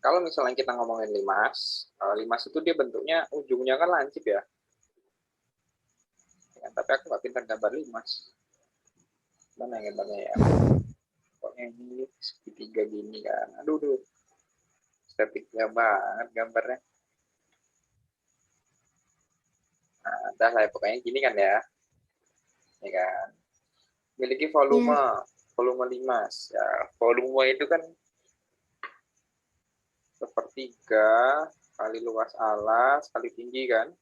kalau misalnya kita ngomongin limas, limas itu dia bentuknya ujungnya kan lancip ya. Tapi aku nggak pintar gambar limas. Mana yang gambarnya ya? Pokoknya ini segitiga gini kan. Aduh. Estetiknya banget gambarnya. Nah, dah lah pokoknya gini kan ya. Ya kan. Memiliki volume limas. Ya, volume itu kan sepertiga kali luas alas kali tinggi kan.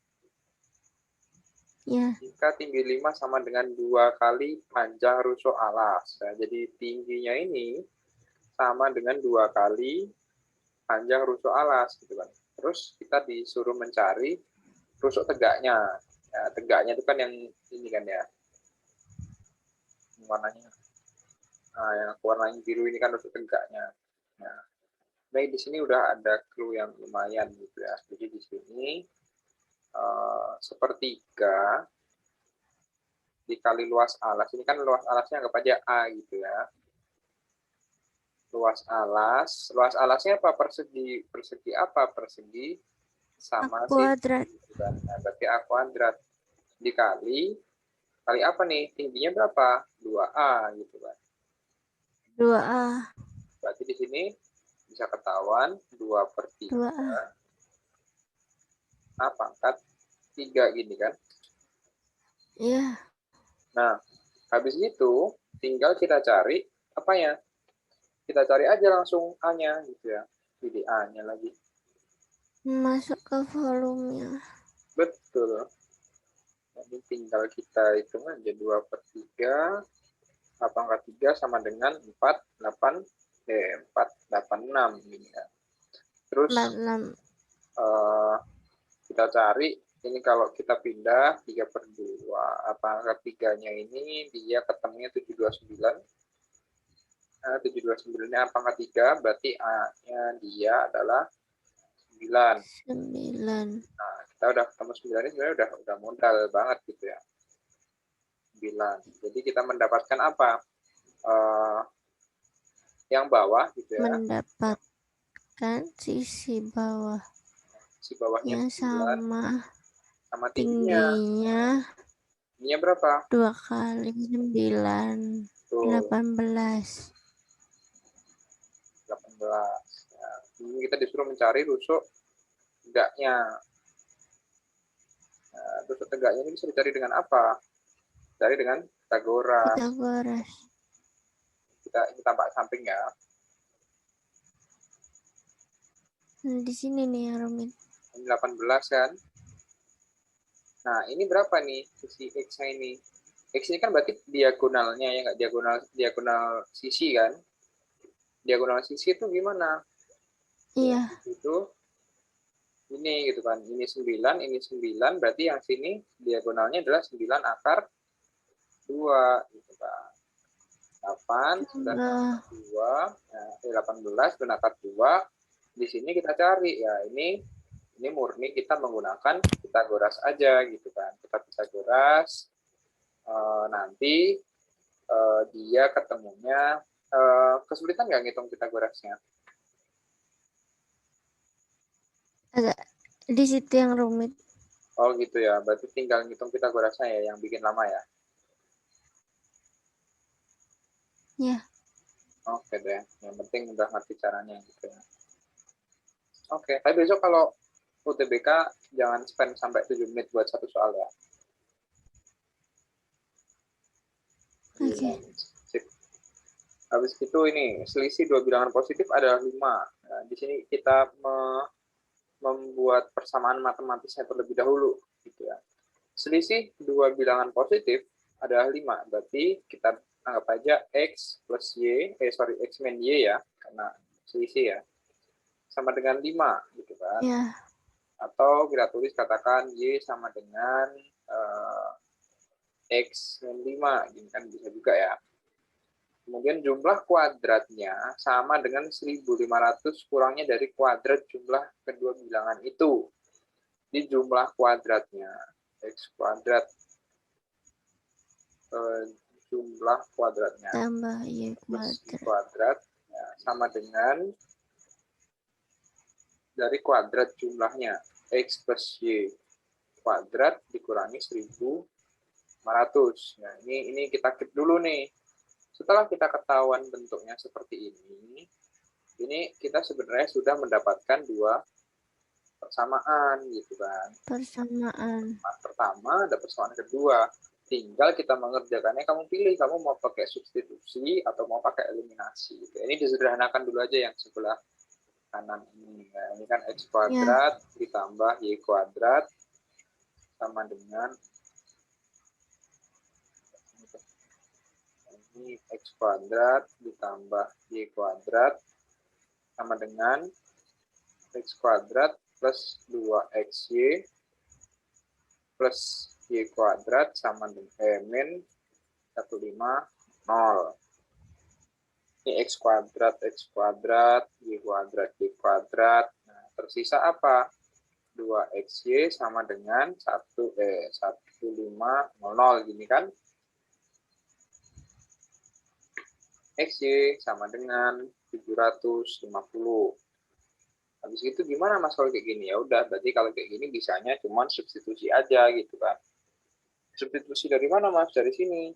Jika tinggi limas sama dengan 2 kali panjang rusuk alas. Nah, jadi tingginya ini sama dengan 2 kali panjang rusuk alas gitu kan. Terus kita disuruh mencari rusuk tegaknya. Ya, tegaknya itu kan yang ini kan ya. Warnanya. Nah, yang warnanya biru ini kan rusuk tegaknya. Nah, baik di sini udah ada clue yang lumayan gitu ya. Jadi di sini sepertiga dikali luas alas. Ini kan luas alasnya anggap aja A gitu ya. Luas alasnya apa? Persegi apa? Persegi sama kuadrat. Nah, berarti A kuadrat dikali apa nih? Tingginya berapa? 2A gitu kan. 2A. Berarti di sini bisa ketahuan 2/3 A pangkat 3 gini kan. Iya. Nah, habis itu tinggal kita cari apanya? Kita cari aja langsung A-nya gitu ya. Jadi A-nya lagi. Masuk ke volumenya. Betul. Jadi tinggal kita hitung aja 2/3 A pangkat 3 sama dengan 486 ini ya. Terus 46. Kita cari ini kalau kita pindah 3/2 A pangkat 3-nya ini dia ketemunya 729. Nah, 729 nya A pangkat 3 berarti A-nya dia adalah 9. Nah, kita udah ketemu 9 ini sebenarnya udah modal banget gitu ya. 9. Jadi kita mendapatkan apa? Yang bawah gitu ya. Mendapatkan sisi bawah. Sisi bawahnya 9 sama tingginya. Tingginya berapa? 2 kali 9. 18. Nah, ini kita disuruh mencari rusuk tegaknya. Nah, rusuk tegaknya ini bisa dicari dengan apa? Cari dengan Pitagoras. Kita tampak samping ya. Di sini nih yang rumit. Ini 18 kan. Nah, ini berapa nih sisi X-nya ini? X ini kan berarti diagonalnya ya, nggak diagonal sisi kan? Diagonal sisi itu gimana? Iya. Itu ini gitu kan. Ini 9, berarti yang sini diagonalnya adalah 9 akar 2 gitu kan. 8, 9 akar 2, 18, 9 akar 2. Di sini kita cari ya ini murni kita menggunakan Pitagoras aja gitu kan. Kita Pitagoras nanti dia ketemunya kesulitan nggak ngitung Pitagorasnya? Agak di situ yang rumit. Oh gitu ya, berarti tinggal ngitung Pitagorasnya ya yang bikin lama ya? Ya. Oke deh, yang penting udah ngerti caranya gitu ya. Oke, tapi besok kalau UTBK jangan spend sampai 7 menit buat satu soal ya. Oke. Sip. Habis itu ini selisih 2 bilangan positif adalah 5. Nah, di sini kita membuat persamaan matematisnya terlebih dahulu gitu ya. Selisih 2 bilangan positif adalah 5. Berarti kita anggap aja X plus Y, X min Y ya, karena selisih ya, sama dengan 5 gitu kan. Ya. Atau kita tulis katakan Y sama dengan X min 5, ini kan bisa juga ya. Kemudian jumlah kuadratnya sama dengan 1500 kurangnya dari kuadrat jumlah kedua bilangan itu. Di jumlah kuadratnya, X kuadrat jumlah kuadratnya tambah Y kuadrat ya, sama dengan dari kuadrat jumlahnya. X plus Y kuadrat dikurangi 1.500. Nah, ini kita keep dulu nih. Setelah kita ketahuan bentuknya seperti ini kita sebenarnya sudah mendapatkan dua persamaan gitu kan. Persamaan. Pertama ada persamaan kedua. Tinggal kita mengerjakannya, kamu pilih kamu mau pakai substitusi atau mau pakai eliminasi. Ini disederhanakan dulu aja yang sebelah kanan ini. Nah, ini kan X kuadrat ditambah Y kuadrat sama dengan ini X kuadrat ditambah Y kuadrat sama dengan X kuadrat plus 2XY plus Y kuadrat sama dengan min 150. Ini X kuadrat, Y kuadrat, Y kuadrat. Nah, tersisa apa? 2XY sama dengan 1500 gini kan? XY sama dengan 750. Habis itu gimana Mas kalau kayak gini? Ya udah, berarti kalau kayak gini bisanya cuma substitusi aja gitu kan. Substitusi dari mana Mas? Dari sini.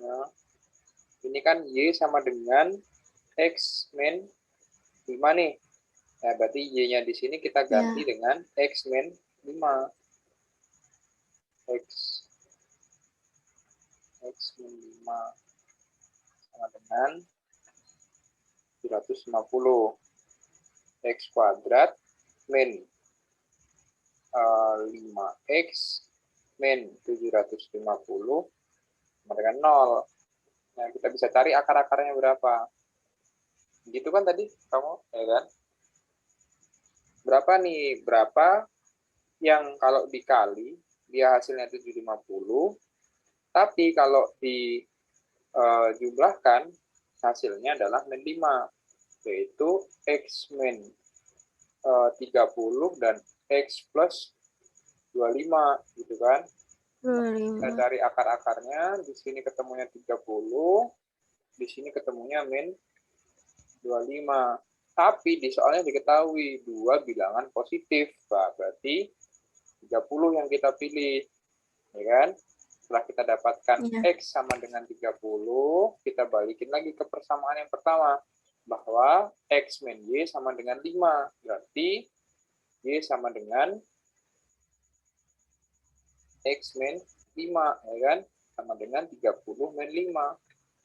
Nah, ini kan Y sama dengan X min 5 nih. Nah, berarti Y-nya di sini kita ganti dengan X min 5. X min 5 sama dengan 750. X kuadrat min 5X min 750 sama dengan 0. Nah, kita bisa cari akar-akarnya berapa. Gitu kan tadi kamu, ya kan? Berapa nih? Berapa yang kalau dikali, dia hasilnya 750. Tapi kalau dijumlahkan, hasilnya adalah min 5. Yaitu X min 30 dan X plus 25 gitu kan. Kita cari akar-akarnya, di sini ketemunya 30, di sini ketemunya min 25. Tapi di soalnya diketahui dua bilangan positif, berarti 30 yang kita pilih, ya kan? Setelah kita dapatkan X sama dengan 30, kita balikin lagi ke persamaan yang pertama, bahwa X min Y sama dengan 5, berarti Y sama dengan X min 5, ya kan? Sama dengan 30 min 5.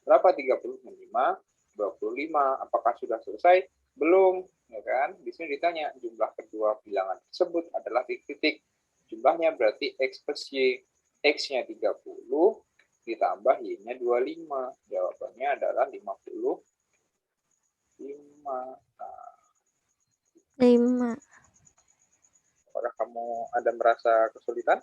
Berapa 30 min 5? 25. Apakah sudah selesai? Belum, ya kan? Di sini ditanya jumlah kedua bilangan tersebut adalah titik-titik. Jumlahnya berarti X plus Y. X-nya 30 ditambah Y-nya 25. Jawabannya adalah 55. Nah, 5. apakah kamu ada merasa kesulitan?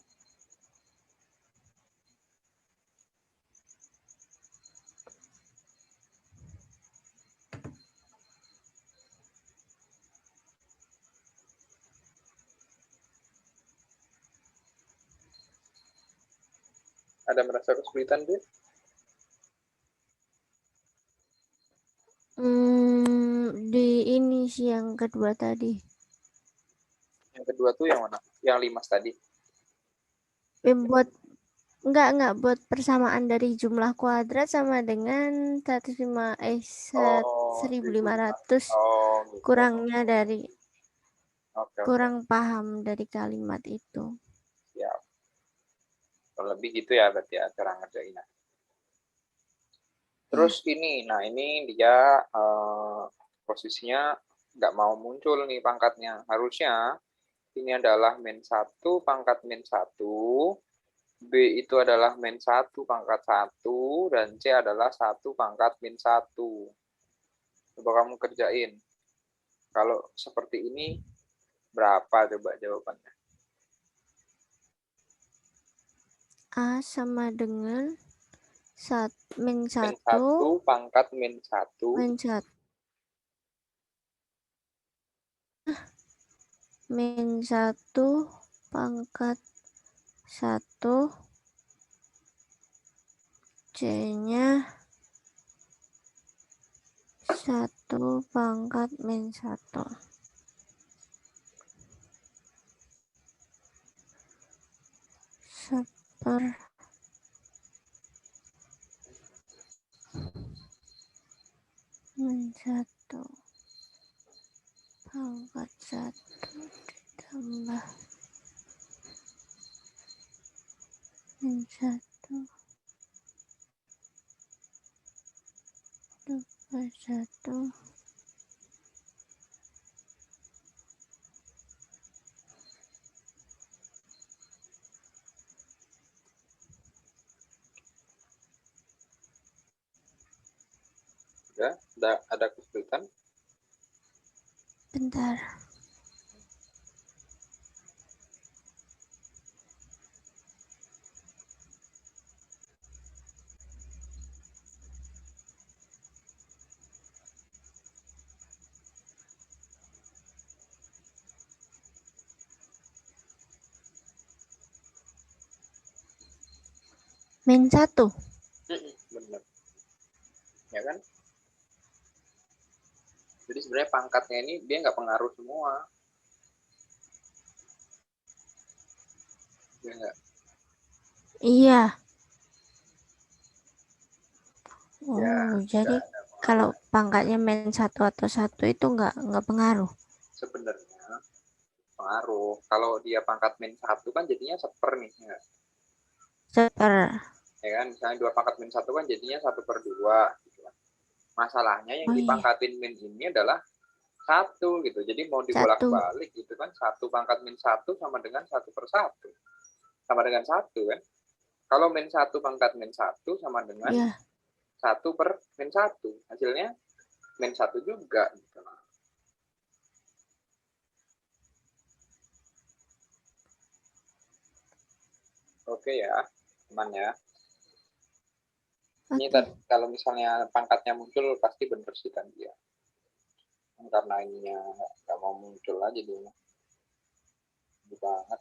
Ada merasa kesulitan, Bu? Di ini sih yang kedua tadi. Yang kedua tuh yang mana? Yang 5 tadi. Buat enggak buat persamaan dari jumlah kuadrat sama dengan 1500 gitu. kurangnya dari kurang paham dari kalimat itu. Ya. Lebih gitu ya berarti ya cara ngerjainnya. Terus ini dia posisinya nggak mau muncul nih pangkatnya. Harusnya ini adalah min 1 pangkat min 1, B itu adalah min 1 pangkat 1, dan C adalah 1 pangkat min 1. Coba kamu kerjain. Kalau seperti ini, berapa coba jawabannya? A sama dengan min 1 pangkat min 1 min 1 pangkat 1 C-nya 1 pangkat min 1. 1/, min 1 pangkat 1 ditambah min 1 tambah 1 Ya, ada kesulitan? bentar. Min 1. Benar. Ya kan? Jadi sebenarnya pangkatnya ini dia nggak pengaruh semua. Ya nggak? Iya. Oh, Ya, jadi nggak ada kalau pengaruh. pangkatnya min 1 atau 1 itu nggak pengaruh. Sebenarnya pengaruh. Kalau dia pangkat min 1 kan jadinya 1/, nih. Ya. 1/. Ya kan? Misalnya 2 pangkat min 1 kan jadinya 1/2. Gitu kan. Masalahnya yang Oh iya, dipangkatin min ini adalah 1 gitu. Jadi mau 1. dibolak-balik gitu kan. 1 pangkat min 1 sama dengan 1/1. Sama dengan 1 kan. Kalau min 1 pangkat min 1 sama dengan Iya. 1/min 1. Hasilnya min 1 juga. Gitu. Oke ya, teman ya. Ini Oke. kalau misalnya pangkatnya muncul pasti bener sih kan dia. Karena ininya nggak mau muncul aja dia. Banget.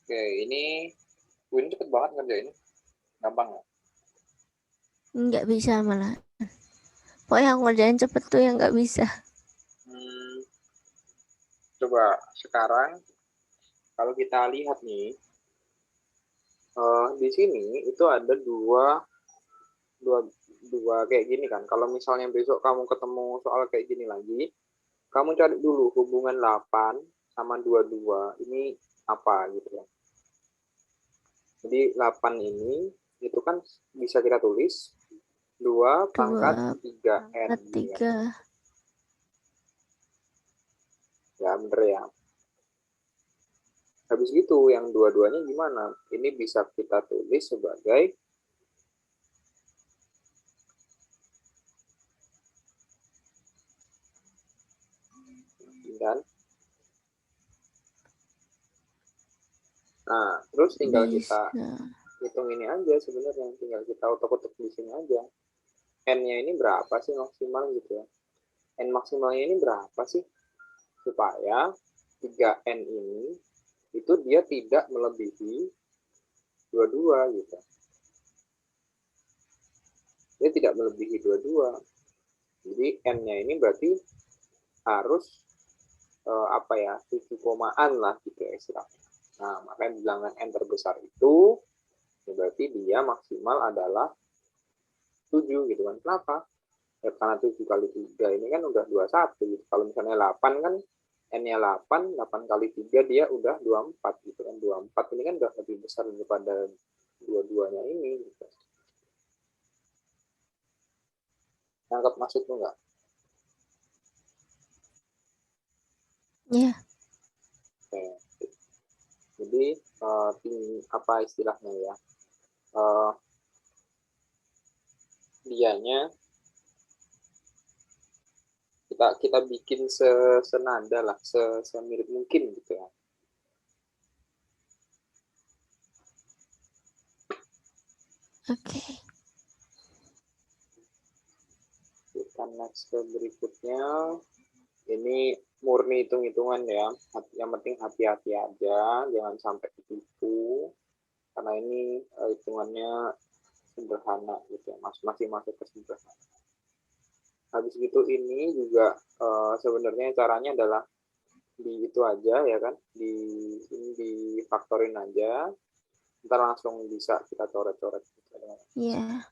Oke, ini Win cepet banget ngerjain. Gampang ya? Nggak bisa malah. Pokoknya yang ngerjain cepet tuh yang nggak bisa. Coba sekarang kalau kita lihat nih, di sini itu ada dua kayak gini kan. Kalau misalnya besok kamu ketemu soal kayak gini lagi, kamu cari dulu hubungan 8 sama 22 ini apa gitu ya. Jadi 8 ini itu kan bisa kita tulis 2 pangkat 2 3N. pangkat 3. Ya bener ya. Habis itu yang dua-duanya gimana? Ini bisa kita tulis sebagai dan nah, terus tinggal kita Bisa. hitung ini aja sebenarnya, tinggal kita otak-otak di sini aja. N-nya ini berapa sih maksimal gitu ya? N maksimalnya ini berapa sih? Supaya 3N ini itu dia tidak melebihi 22 gitu. Dia tidak melebihi 22. Jadi N-nya ini berarti harus apa ya, 7 komaan lah gitu ya istilahnya. Nah, makanya bilangan N terbesar itu berarti dia maksimal adalah 7 gitu kan. Kenapa? Ya, karena 7 kali 3 ini kan udah 21 gitu. Kalau misalnya 8 kan N-nya 8, 8 kali 3 dia udah 24 gitu kan. 24 ini kan udah lebih besar daripada dua-duanya ini gitu. Nangkep maksud lu nggak? Ya. Oke. Jadi apa istilahnya ya? Dianya kita bikin senada lah, semirip mungkin gitu ya. Oke. Kita next ke berikutnya. Ini murni hitung-hitungan ya. Yang penting hati-hati aja, jangan sampai ditipu. Karena ini hitungannya sederhana gitu ya, masih masuk ke sederhana. Habis itu ini juga sebenarnya caranya adalah di itu aja ya kan, ini difaktorin aja, ntar langsung bisa kita coret-coret gitu. Iya.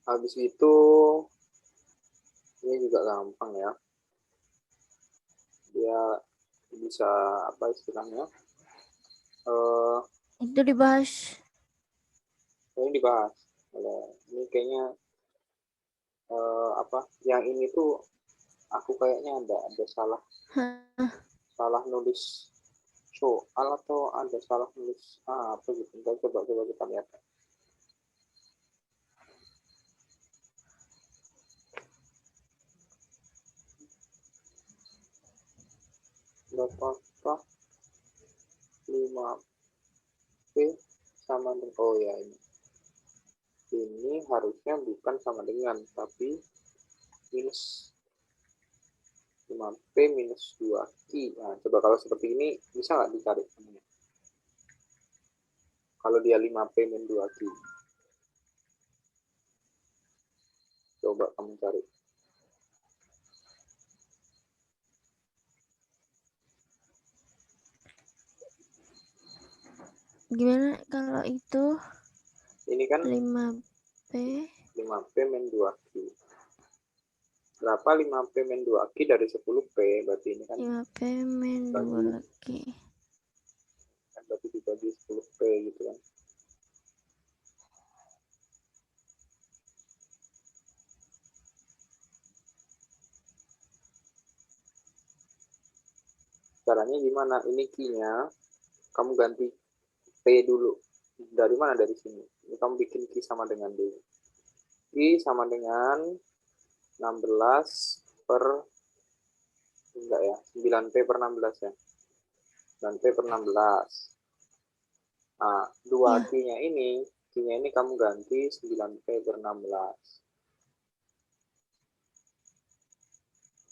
Habis itu ini juga gampang ya, dia bisa apa istilahnya, Itu dibahas. ini dibahas. Ini kayaknya apa yang ini tuh aku kayaknya ada salah Hah, salah nulis soal atau ada salah nulis apa gitu. Kita coba kita lihat. Berapakah 5P sama dengan, oh ya ini harusnya bukan sama dengan, tapi minus 5P minus 2Q. Nah, coba kalau seperti ini bisa nggak dicari? Kalau dia 5P min 2Q. Coba kamu cari. gimana kalau itu Ini kan 5P 5P min 2Q. Berapa 5P min 2Q dari 10P? Berarti ini kan 5P min bagi, 2Q. kan berarti dibagi 10P gitu kan. Caranya gimana? Ini Q-nya kamu ganti P dulu. Dari mana? Dari sini. Ini kamu bikin Q sama dengan D. Q sama dengan 16 per, enggak ya, 9P per 16 ya. 9P per 16. Nah, 2 Ya, Q-nya ini kamu ganti 9P per 16.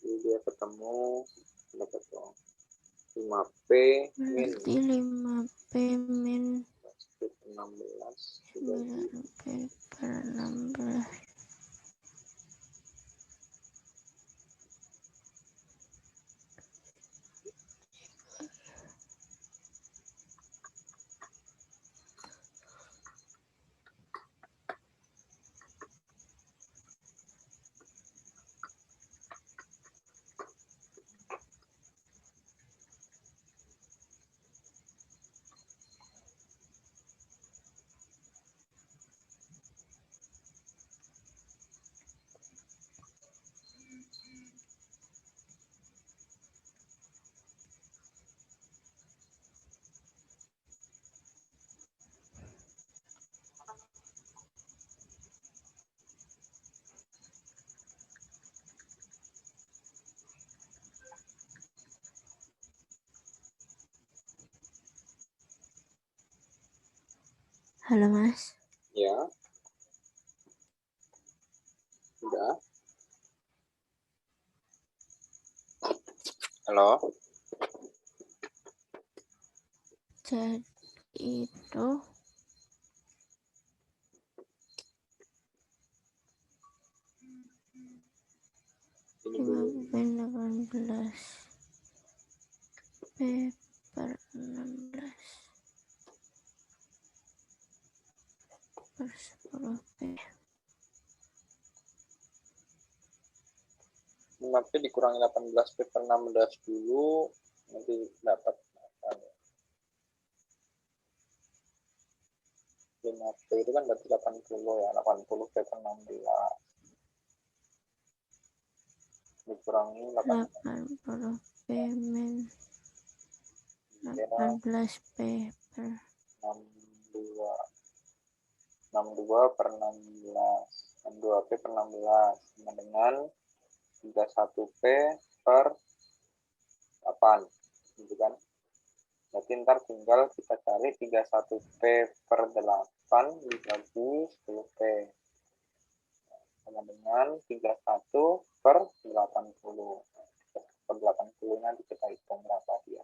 Jadi dia ketemu, dapat 5P min berarti 5P min 16 dibagi 9P per 16. Halo Mas. ya. Udah. Halo. Jadi itu Ini 5P 18 P per 16 per 10P. 5P dikurangi 18P per 16 dulu, nanti dapat 5P itu kan berarti 80 ya, 80P per 16 dikurangi 80P min 18P per 62 62 per 16 62P per 16 sama dengan 31P per 8 gitu kan. Berarti ntar tinggal kita cari 31P per 8 dibagi 10P sama dengan 31 per 80. Per 80 nanti kita hitung berapa dia.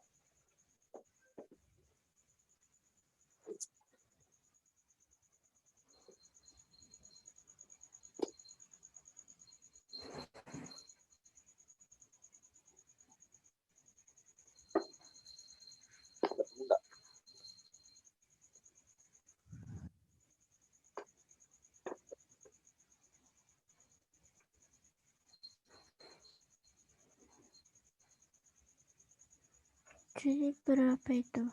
Jadi berapa itu?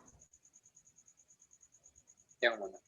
Yang mana?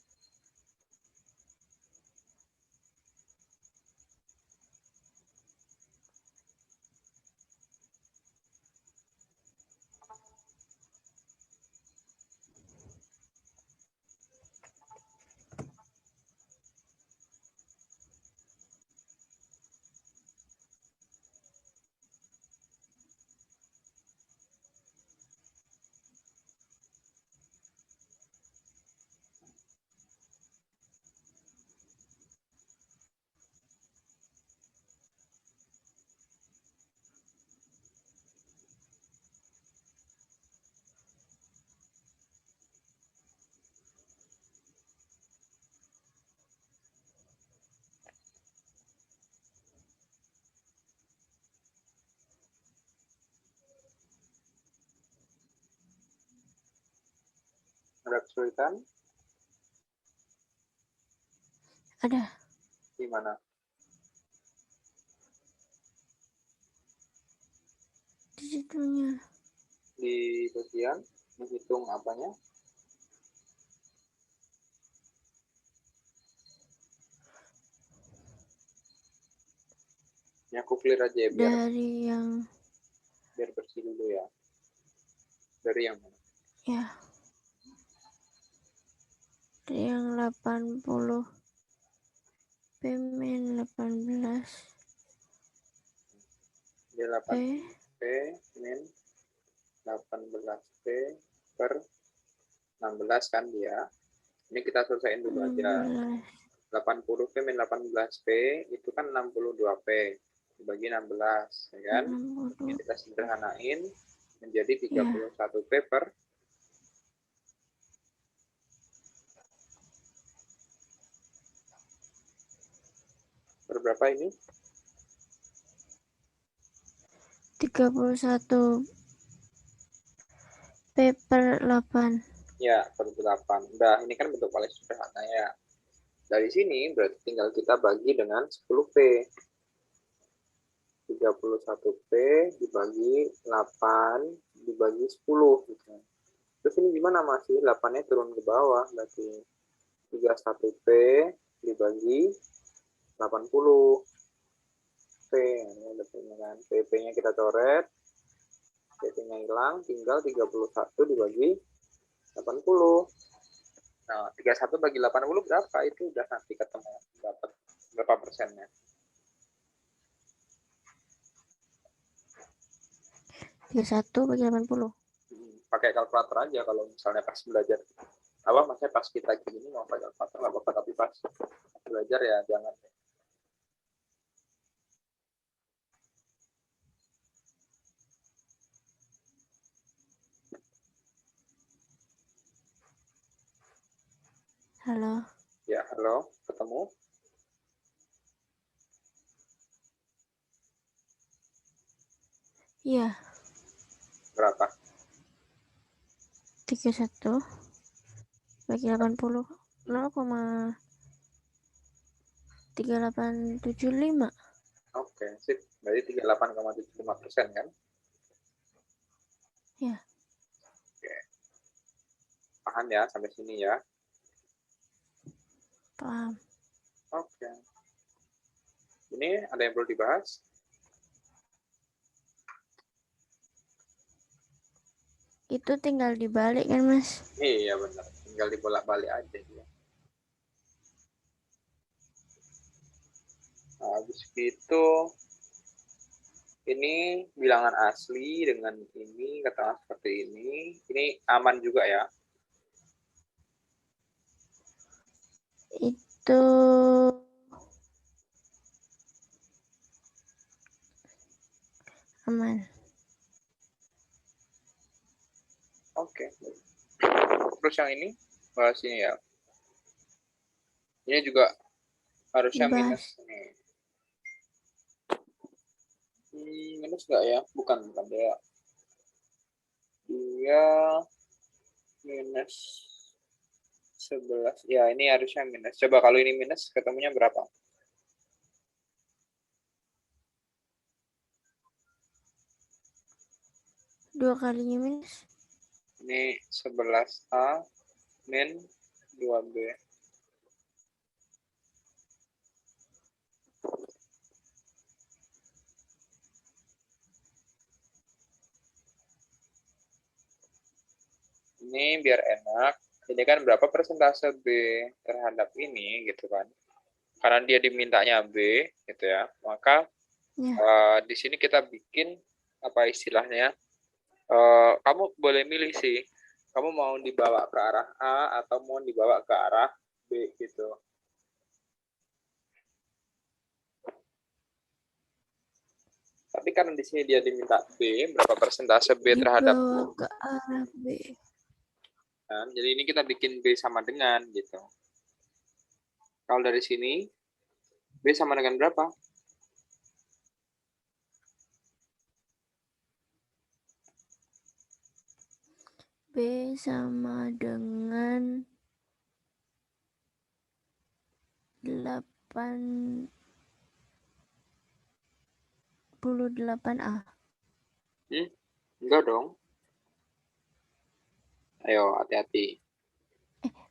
Ada kesulitan? Ada Di mana? di situnya. Di bagian menghitung apanya? Ini aku clear aja ya, Dari yang biar bersih dulu ya. Dari yang mana? ya, dari yang 80 P-min 18 Dia P 8P min 18P per 16 kan dia. Ini kita selesaiin dulu aja. 16 80P min 18P itu kan 62P dibagi 16, ya kan? Ini 62 kita sederhanain menjadi ya 31P per berapa ini? 31 P per 8. Ya, per 8. Udah, ini kan bentuk paling sederhana ya. Dari sini berarti tinggal kita bagi dengan 10P. 31P dibagi 8 dibagi 10 gitu. Terus ini gimana masih 8-nya turun ke bawah, berarti 31P dibagi 80 P, ini ada P-nya kan. P-nya kita coret, P-nya hilang, tinggal 31 dibagi 80. Nah, 31 bagi 80 berapa? Itu udah nanti ketemu dapat berapa persennya. 31 bagi 80. Pakai kalkulator aja kalau misalnya pas belajar. Apa maksudnya pas kita gini mau pakai kalkulator nggak apa-apa, tapi pas belajar ya jangan. Halo. Ya, halo, ketemu? Iya, Berapa? 31 bagi 80 0,3875. Oke, sip. Berarti 38,75% kan? Ya, Oke. Paham ya sampai sini ya? paham. Oke. Ini ada yang perlu dibahas? Itu tinggal dibalik kan, Mas? Iya benar. Tinggal dibolak-balik aja ya. Nah, habis itu ini bilangan asli dengan ini katakan seperti ini. Ini aman juga ya? Itu aman. Oke. Terus yang ini bahas ini ya. Ini juga harusnya Dibahas. minus nih. Minus nggak ya? Bukan dia. Dia minus 11. Ya, ini harusnya minus. Coba kalau ini minus, ketemunya berapa? Dua kalinya minus. Ini 11A min 2B. Ini biar enak. Ini kan berapa persentase B terhadap ini gitu kan. Karena dia dimintanya B gitu ya. Maka di sini kita bikin apa istilahnya? Kamu boleh milih sih. Kamu mau dibawa ke arah A atau mau dibawa ke arah B gitu. Tapi karena di sini dia diminta B, berapa persentase B terhadap dibawa ke arah B. kan? Jadi ini kita bikin B sama dengan gitu. Kalau dari sini B sama dengan berapa? B sama dengan 88A. Enggak dong. Ayo, hati-hati.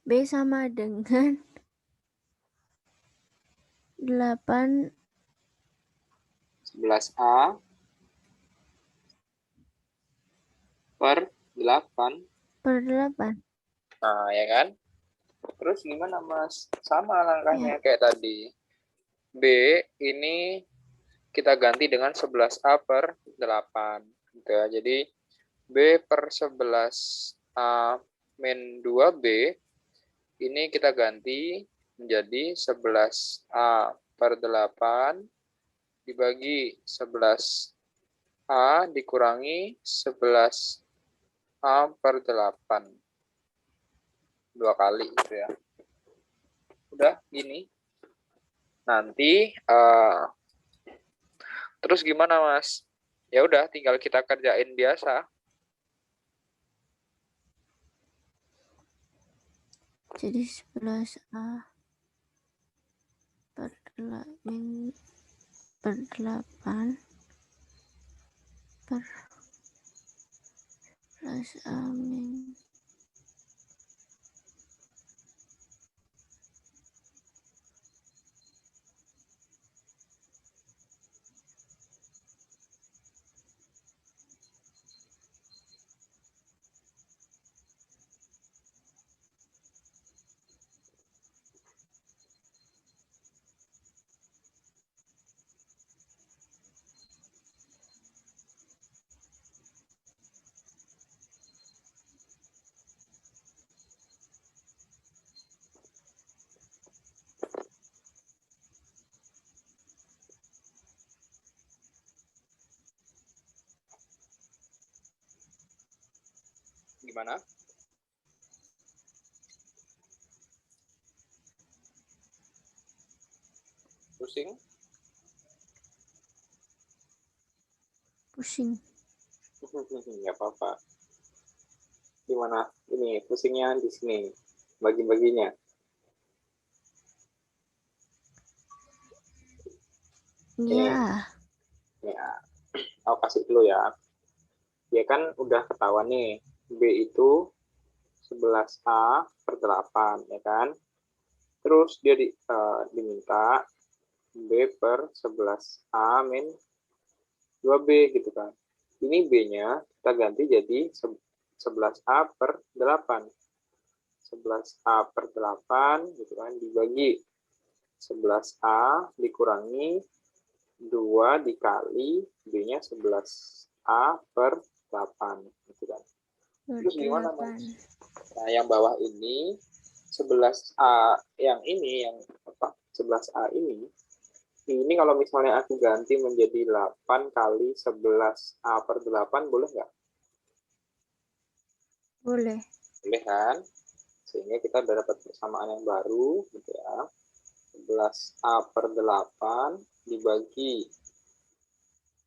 B sama dengan 11A per 8. per 8. Nah, ya kan? Terus gimana, Mas? Sama langkahnya Ya. kayak tadi. B ini kita ganti dengan 11A per 8. Gitu ya. Jadi, B per 11A min 2B ini kita ganti menjadi 11A per 8 dibagi 11A dikurangi 11A per 8. 2 kali gitu ya. Udah gini. Nanti terus gimana, Mas? Ya udah tinggal kita kerjain biasa. Jadi 11A per 8 per 8 per 11A min Gimana? Pusing? pusing. Nggak apa-apa. Gimana? Ini pusingnya di sini. Bagi-baginya. Ya. Ya, aku kasih dulu ya. Ya kan udah ketahuan nih. B itu 11A per 8, ya kan? Terus dia diminta B per 11A min 2B gitu kan. Ini B-nya kita ganti jadi 11A per 8. 11A per 8 gitu kan dibagi 11A dikurangi 2 dikali B-nya 11A per 8 gitu kan. Terus gimana, Mas? Nah, yang bawah ini 11A yang ini yang apa? 11A ini kalau misalnya aku ganti menjadi 8 kali 11A per 8 boleh nggak? Boleh. Boleh kan? Sehingga kita udah dapat persamaan yang baru gitu ya. 11A per 8 dibagi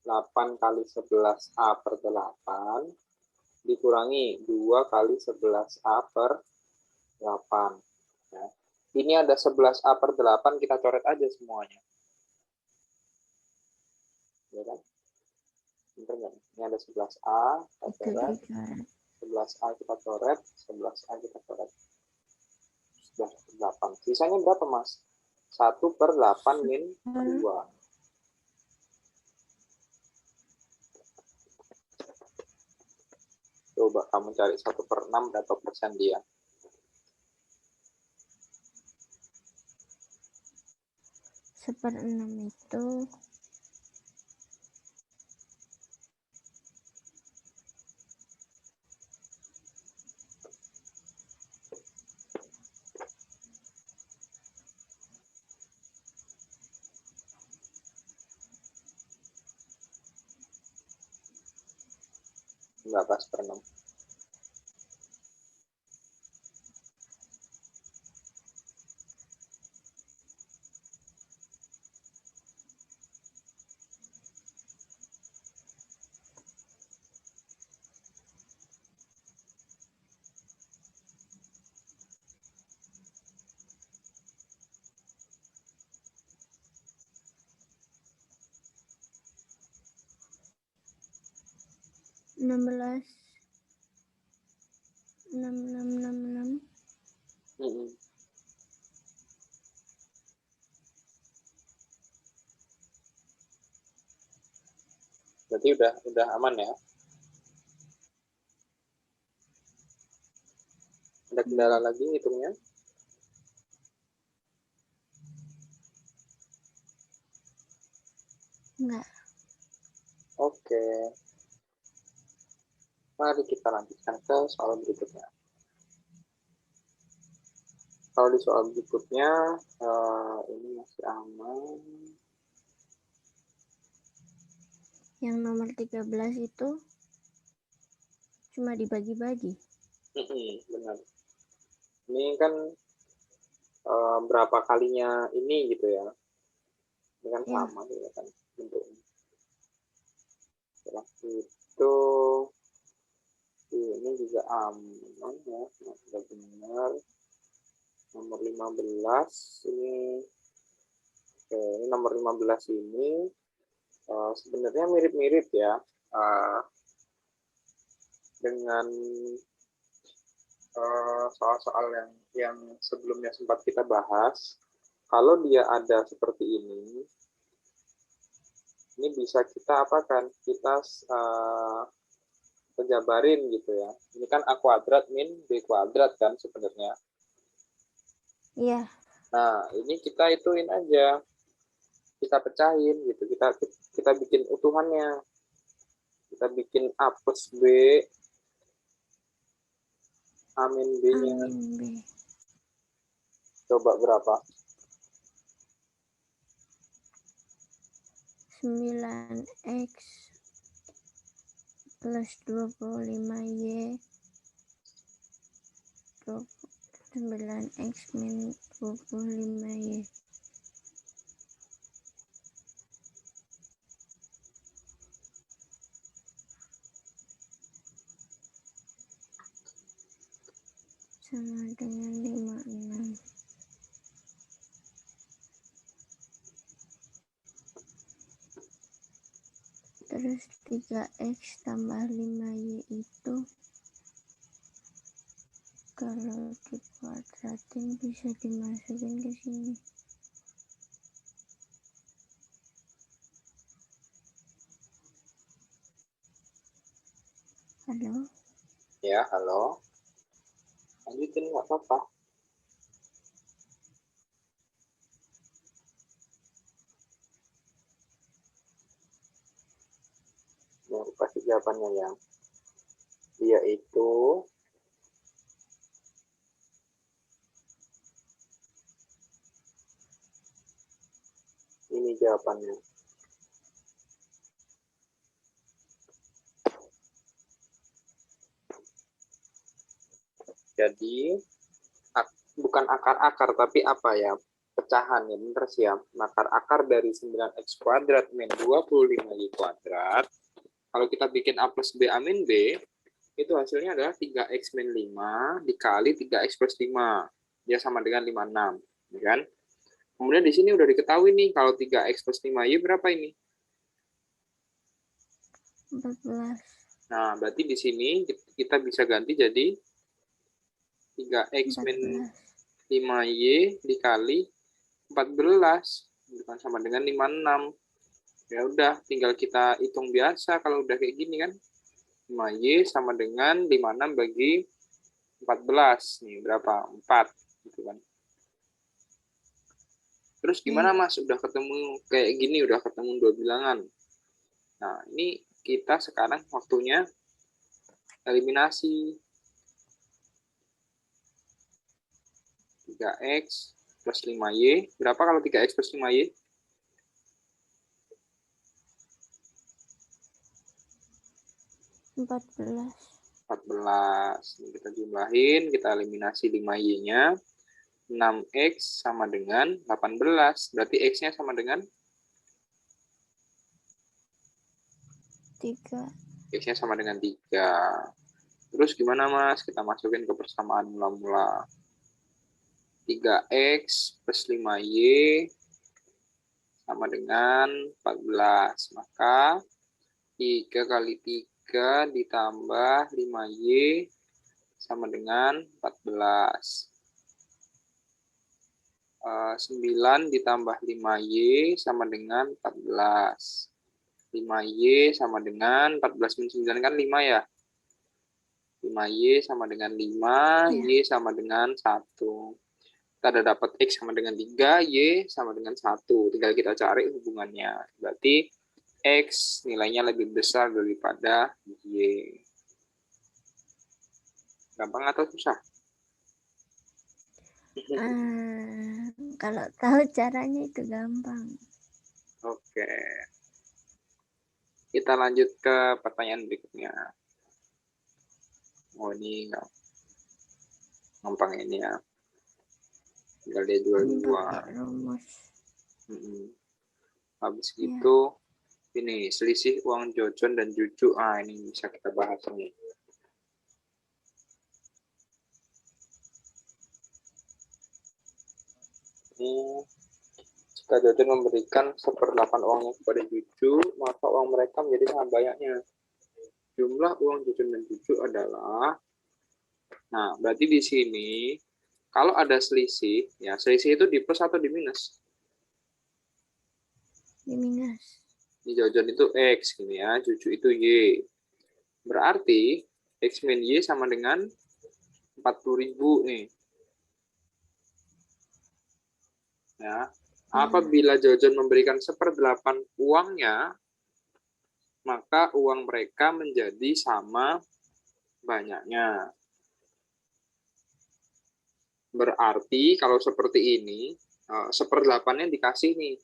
8 kali 11A per 8 dikurangi 2 kali 11A per 8. Ya. Ini ada 11A per 8, kita coret aja semuanya. Ya kan? Bener nggak? Ini ada 11A, kita coret. 11A kita coret, 11A kita coret. Sudah 8. Sisanya berapa, Mas? 1/8 min 2. Coba kamu cari 1/6 berapa persen dia. 1/6 itu 15/6.16 6666. Berarti udah aman ya. Ada kendala lagi hitungnya? Enggak. Oke. Mari kita lanjutkan ke soal berikutnya. Kalau di soal berikutnya, ini masih aman. Yang nomor 13 itu cuma dibagi-bagi. Benar. Ini kan berapa kalinya ini gitu ya. Ini kan sama ya kan bentuknya. Setelah itu ini juga aman ya, sudah benar. Nomor 15 ini, oke, ini nomor 15 ini sebenarnya mirip-mirip ya dengan soal-soal yang sebelumnya sempat kita bahas. Kalau dia ada seperti ini bisa kita apakan? Kita penjabarin gitu ya. Ini kan A kuadrat min B kuadrat kan sebenarnya. Iya. Nah, ini kita ituin aja. Kita pecahin gitu. Kita bikin utuhannya. Kita bikin A plus B, A min B-nya. Coba berapa? 9x plus 25y 9x min 25y. Sama dengan 56. Terus 3x tambah 5y itu kalau dikuadratin bisa dimasukin ke sini. Halo? Ya, halo. Lanjutin, nggak apa-apa. Baru kasih jawabannya ya. Dia itu ini jawabannya. Jadi bukan akar-akar tapi apa ya? Pecahan ya, bener sih ya. Akar dari 9x kuadrat min 25y kuadrat. Kalau kita bikin A plus B A min B, itu hasilnya adalah 3x min 5 dikali 3x plus 5. Dia sama dengan 56. Ya kan? Kemudian di sini udah diketahui nih, kalau 3x plus 5y berapa ini? 14. Nah, berarti di sini kita bisa ganti jadi 3x min 5y dikali 14 bukan sama dengan 56. Ya udah, tinggal kita hitung biasa kalau udah kayak gini kan. 5y sama dengan 56 bagi 14. Nih, berapa? 4. Gitu kan. Terus gimana Mas? Udah ketemu kayak gini, udah ketemu dua bilangan. Nah, ini kita sekarang waktunya eliminasi. 3x plus 5y. Berapa kalau 3x plus 5y? 14. Ini kita jumlahin, kita eliminasi 5y-nya. 6x sama dengan 18. Berarti x-nya sama dengan 3. x-nya sama dengan 3. Terus gimana Mas? Kita masukin ke persamaan mula-mula. 3x plus 5y sama dengan 14. Maka 3 kali 3 ditambah 5y sama dengan 14. 9 ditambah 5y sama dengan 14. 5y sama dengan 14 min 9 kan 5 ya. 5y sama dengan 5, y sama dengan 1. Kita ada dapat x sama dengan 3, y sama dengan 1. Tinggal kita cari hubungannya. Berarti x nilainya lebih besar daripada y. Gampang atau susah? Kalau tahu caranya itu gampang. Oke. Kita lanjut ke pertanyaan berikutnya. Oh, ini gampang ini ya. Tinggal dia jual-jual. Habis itu, ini selisih uang Jojon dan Juju. Ini bisa kita bahas nih. Jika Jojon memberikan 1/8 uangnya kepada Juju, maka uang mereka menjadi sangat banyaknya. Jumlah uang Jojon dan Juju adalah, nah berarti di sini kalau ada selisih, ya selisih itu di plus atau di minus? Di minus. Ini Jojon itu X, gini ya, Juju itu Y. Berarti X min Y sama dengan 40.000 nih. Ya, apabila Jojon memberikan 1/8 uangnya, maka uang mereka menjadi sama banyaknya. Berarti kalau seperti ini, 1/8-nya dikasih nih.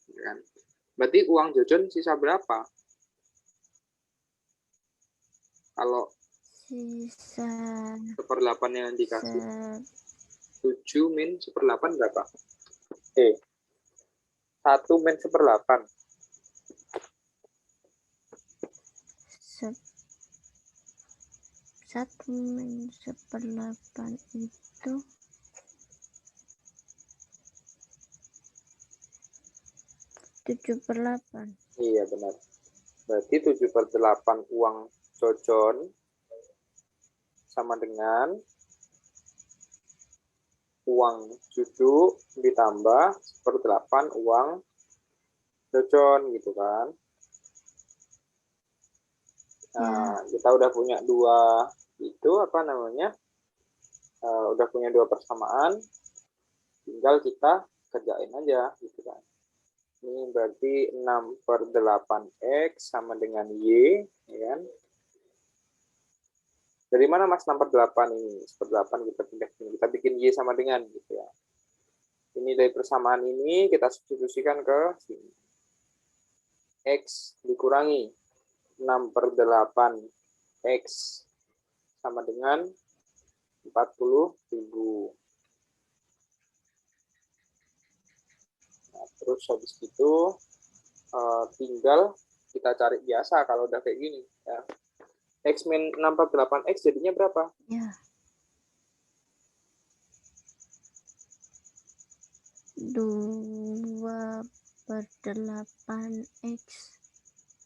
Kan? Berarti uang Jojon sisa berapa? Kalau sisa 1/8 yang dikasih 7 min 1/8 berapa? 1 min 1/8. 1 min 1/8 itu 7/8. Iya benar. Berarti 7/8 uang Jojon sama dengan uang Juju ditambah 1/8 uang Jojon gitu kan. Nah, kita udah punya dua itu apa namanya? Udah punya dua persamaan. Tinggal kita kerjain aja gitu kan. Ini berarti 6/8x sama dengan y, ya kan? Dari mana Mas 6/8 ini? 1/8 kita pindah sini. Kita bikin y sama dengan gitu ya. Ini dari persamaan ini kita substitusikan ke sini. X dikurangi 6/8x sama dengan 40.000. Nah, terus habis itu tinggal kita cari biasa kalau udah kayak gini ya. X min 6/8x jadinya berapa? Ya. 2/8x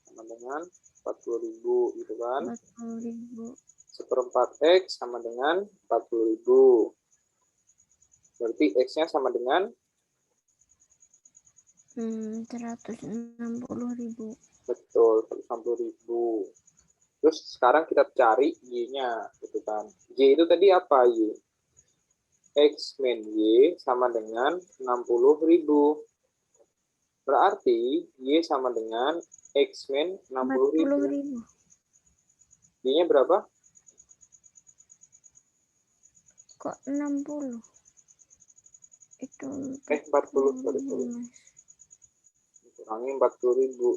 sama dengan 40.000 gitu kan. 40.000. Seperempat X sama dengan 40.000. Berarti X-nya sama dengan 160.000. betul 160.000. Terus sekarang kita cari Y-nya gitu kan. Y itu tadi apa Y? X min Y sama dengan 60.000. Berarti Y sama dengan X min 60.000. 40.000. Y-nya berapa? Kok 60? Itu 40, sorry. Mas. Kurangi 40.000.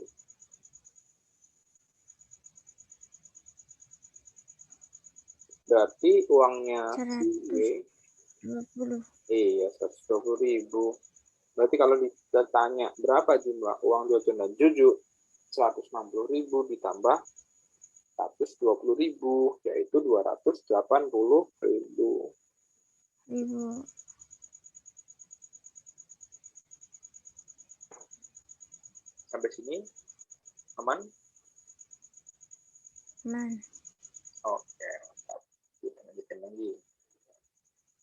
Berarti uangnya si Y 120. iya 120.000. Berarti kalau ditanya berapa jumlah uang jajan dan juju, 160.000 ditambah 120.000 yaitu 280.000. Sampai sini aman? Man. Oke, mantap. Kita lanjutkan lagi.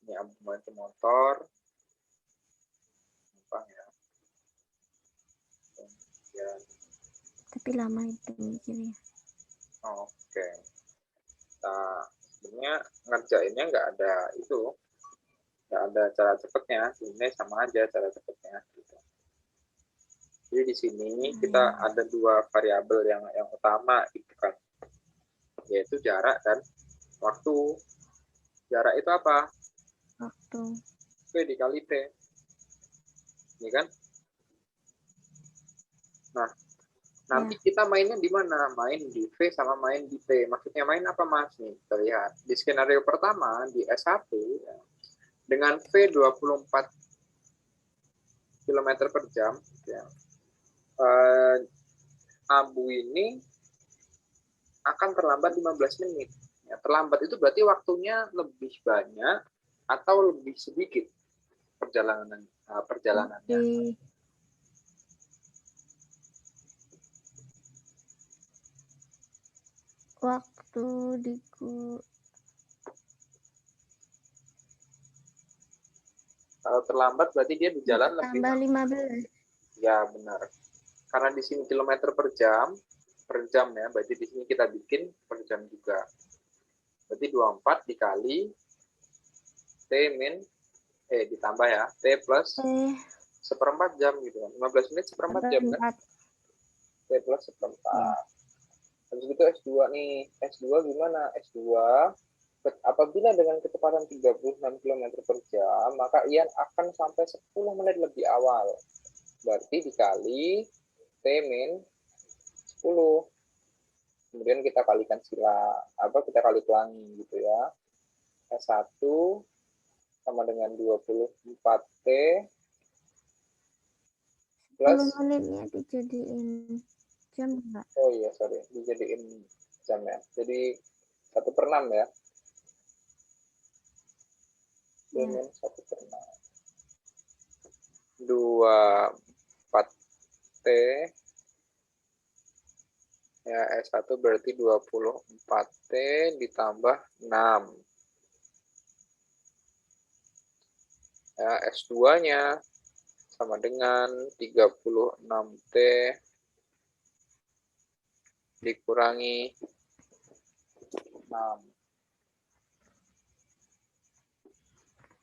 Ini ampun motor. Gampang ya. Kemudian, Tapi lama itu mikirnya. oke. Nah, sebenarnya ngerjainnya nggak ada itu. Nggak ada cara cepatnya. Ini sama aja cara cepatnya. Gitu. Jadi di sini kita ada dua variabel yang utama gitu kan. Yaitu jarak dan waktu. Jarak itu apa? Waktu. V dikali T. Ini kan? Nah, nanti kita mainnya di mana? Main di V sama main di T. Maksudnya main apa, Mas? Nih, kita lihat. Di skenario pertama, di S1, ya, dengan V 24 km per jam, ya, abu ini akan terlambat 15 menit. Ya, terlambat itu berarti waktunya lebih banyak atau lebih sedikit perjalanannya. Waktu Kalau terlambat berarti dia di jalan lebih tambah 15. Ya, benar. Karena di sini kilometer per jam ya, berarti di sini kita bikin per jam juga. Berarti 24 dikali T min ditambah ya, T plus seperempat jam gitu kan. 15 menit seperempat jam kan? T plus seperempat. Habis itu S2 nih. S2 gimana? S2 apabila dengan kecepatan 36 km per jam, maka Ian akan sampai 10 menit lebih awal. Berarti dikali T min 10. Kemudian kita kalikan kita kali pelangi gitu ya. S1 sama dengan 24T plus 10 menitnya dijadiin jam enggak? Oh iya, sorry. Dijadiin jam ya. Jadi 1/6 ya. Ini 1/6. 24T ya, S1 berarti 24T ditambah 6. Ya, S2-nya sama dengan 36T dikurangi 6.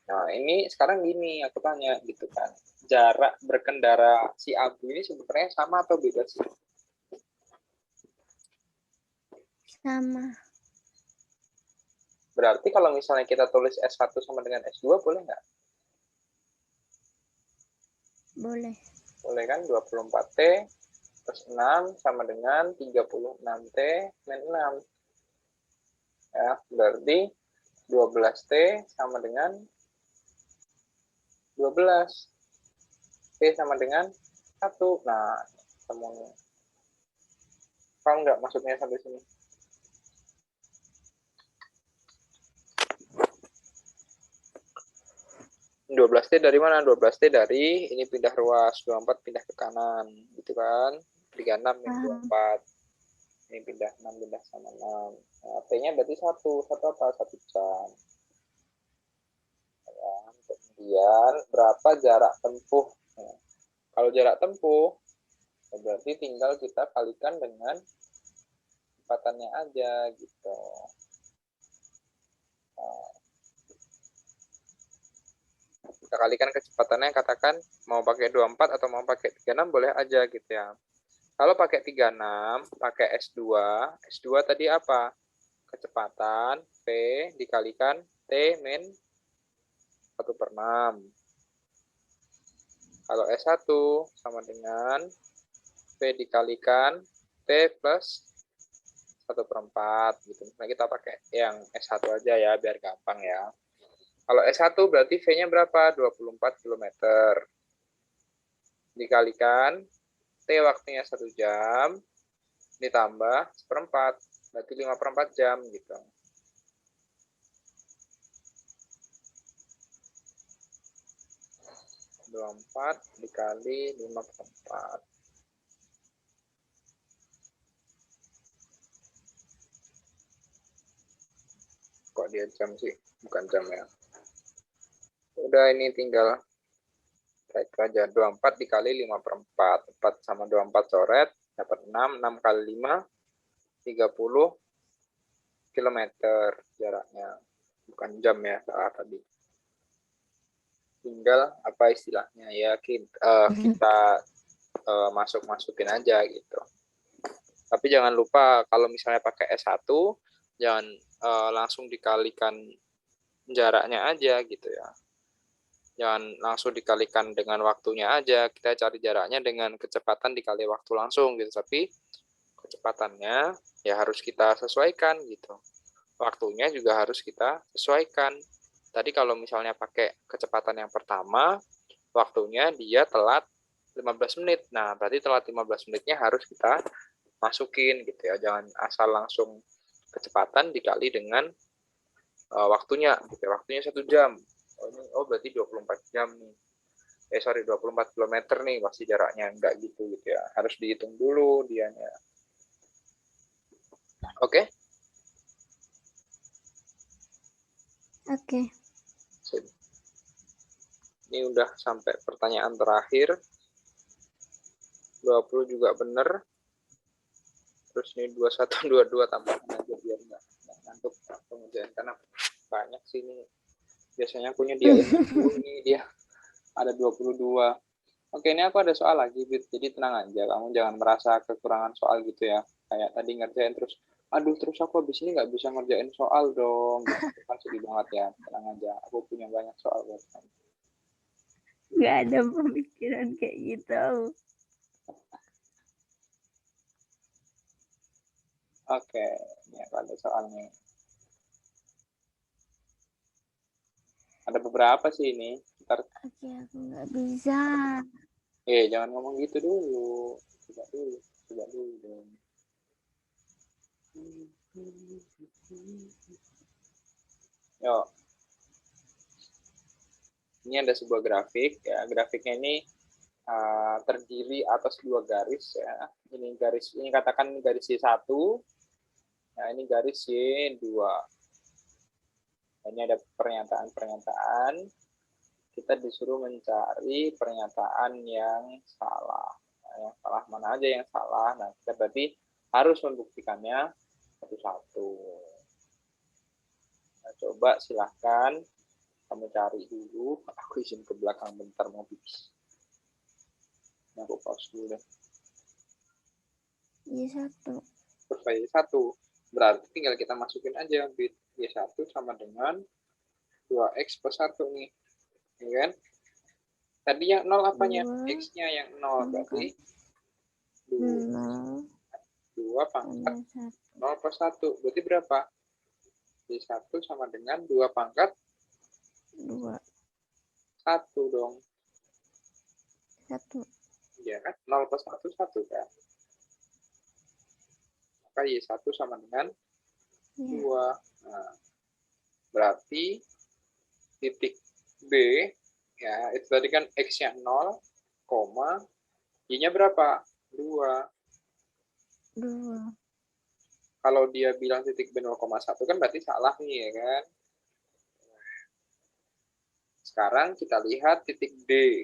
Nah, ini sekarang gini, aku tanya gitu kan. Jarak berkendara si Abu ini sebenarnya sama atau beda sih? Sama. Berarti kalau misalnya kita tulis S1 sama dengan S2, boleh nggak? Boleh. Boleh kan? 24T plus 6 sama dengan 36T min 6. Ya, berarti 12T sama dengan 12. T sama dengan 1. Nah, semuanya. Paham nggak maksudnya sampai sini? Ini 12T dari mana? 12T dari ini pindah ruas, 24 pindah ke kanan, gitu kan? 36 min 24. Ini pindah 6, pindah sama 6. Nah, T-nya berarti 1. 1 apa? 1 jam. Ya, kemudian berapa jarak tempuh? Nah, kalau jarak tempuh, berarti tinggal kita kalikan dengan kecepatannya aja gitu. Nah, kita kalikan kecepatannya, katakan mau pakai 24 atau mau pakai 36 boleh aja gitu ya. Kalau pakai 36, pakai S2. S2 tadi apa? Kecepatan V dikalikan T min 1/6. Kalau S1 sama dengan V dikalikan T plus 1/4 gitu. Nah, kita pakai yang S1 aja ya biar gampang ya. Kalau S1 berarti V-nya berapa? 24 km. Dikalikan T waktunya 1 jam ditambah 1/4 berarti 5/4 jam gitu. Dua empat dikali 5/4. Kok dia jam sih? Bukan jam ya. Udah ini tinggal cek aja. 24 dikali 5/4. 4 sama 24 coret. Dapat 6. 6 kali 5. 30 km jaraknya. Bukan jam ya, salah tadi. Tinggal apa istilahnya ya, kita masukin aja gitu. Tapi jangan lupa kalau misalnya pakai S1, jangan langsung dikalikan jaraknya aja gitu ya. Jangan langsung dikalikan dengan waktunya aja, kita cari jaraknya dengan kecepatan dikali waktu langsung gitu. Tapi kecepatannya ya harus kita sesuaikan gitu. Waktunya juga harus kita sesuaikan. Tadi kalau misalnya pakai kecepatan yang pertama, waktunya dia telat 15 menit. Nah, berarti telat 15 menitnya harus kita masukin gitu ya. Jangan asal langsung kecepatan dikali dengan waktunya gitu ya. Waktunya 1 jam. Berarti 24 jam nih. 24 km nih pasti jaraknya, enggak gitu ya. Harus dihitung dulu dianya. Oke? Oke. Ini udah sampai pertanyaan terakhir. 20 juga benar. Terus ini 21, 22 tambahan aja biar nggak ngantuk pengerjaan karena banyak sih ini. Biasanya aku nyediain ini dia ada 22. Oke, ini aku ada soal lagi, Bit. Jadi tenang aja, kamu jangan merasa kekurangan soal gitu ya. Kayak tadi ngerjain terus, aduh terus aku habis ini nggak bisa ngerjain soal dong. Gitu kan sedih banget ya. Tenang aja, aku punya banyak soal buat kamu. Nggak ada pemikiran kayak gitu. Oke, ini aku ada soal nih. Ada beberapa sih ini. Ntar, Oke, aku nggak bisa. jangan ngomong gitu dulu. Coba dulu, coba dulu dong. Yuk, ini ada sebuah grafik ya. Grafiknya ini terdiri atas 2 garis ya. Ini garis, ini katakan garis Y1. Nah, ini garis Y2. Ini ada pernyataan-pernyataan. Kita disuruh mencari pernyataan yang salah. Nah, yang salah mana aja yang salah. Nah, kita berarti harus membuktikannya satu-satu. Nah, coba silahkan kamu cari dulu. Aku izin ke belakang bentar mau pipis. Nah, aku pause dulu deh. Y1. Kurva Y1. Berarti tinggal kita masukin aja bit Y1 sama dengan 2X plus 1 nih. Ya kan? Tadi yang 0 apanya? X-nya yang 0. Berarti 2 pangkat 0 plus 1. Berarti berapa? Y1 sama dengan 2 pangkat 2. 1 dong. 1. Iya kan? 0 plus 1, 1 kan? Maka Y1 sama dengan 2. Nah, berarti titik B, ya itu tadi kan X-nya 0, Y-nya berapa? 2. kalau dia bilang titik B 0,1 kan berarti salah nih ya kan. Sekarang kita lihat titik D.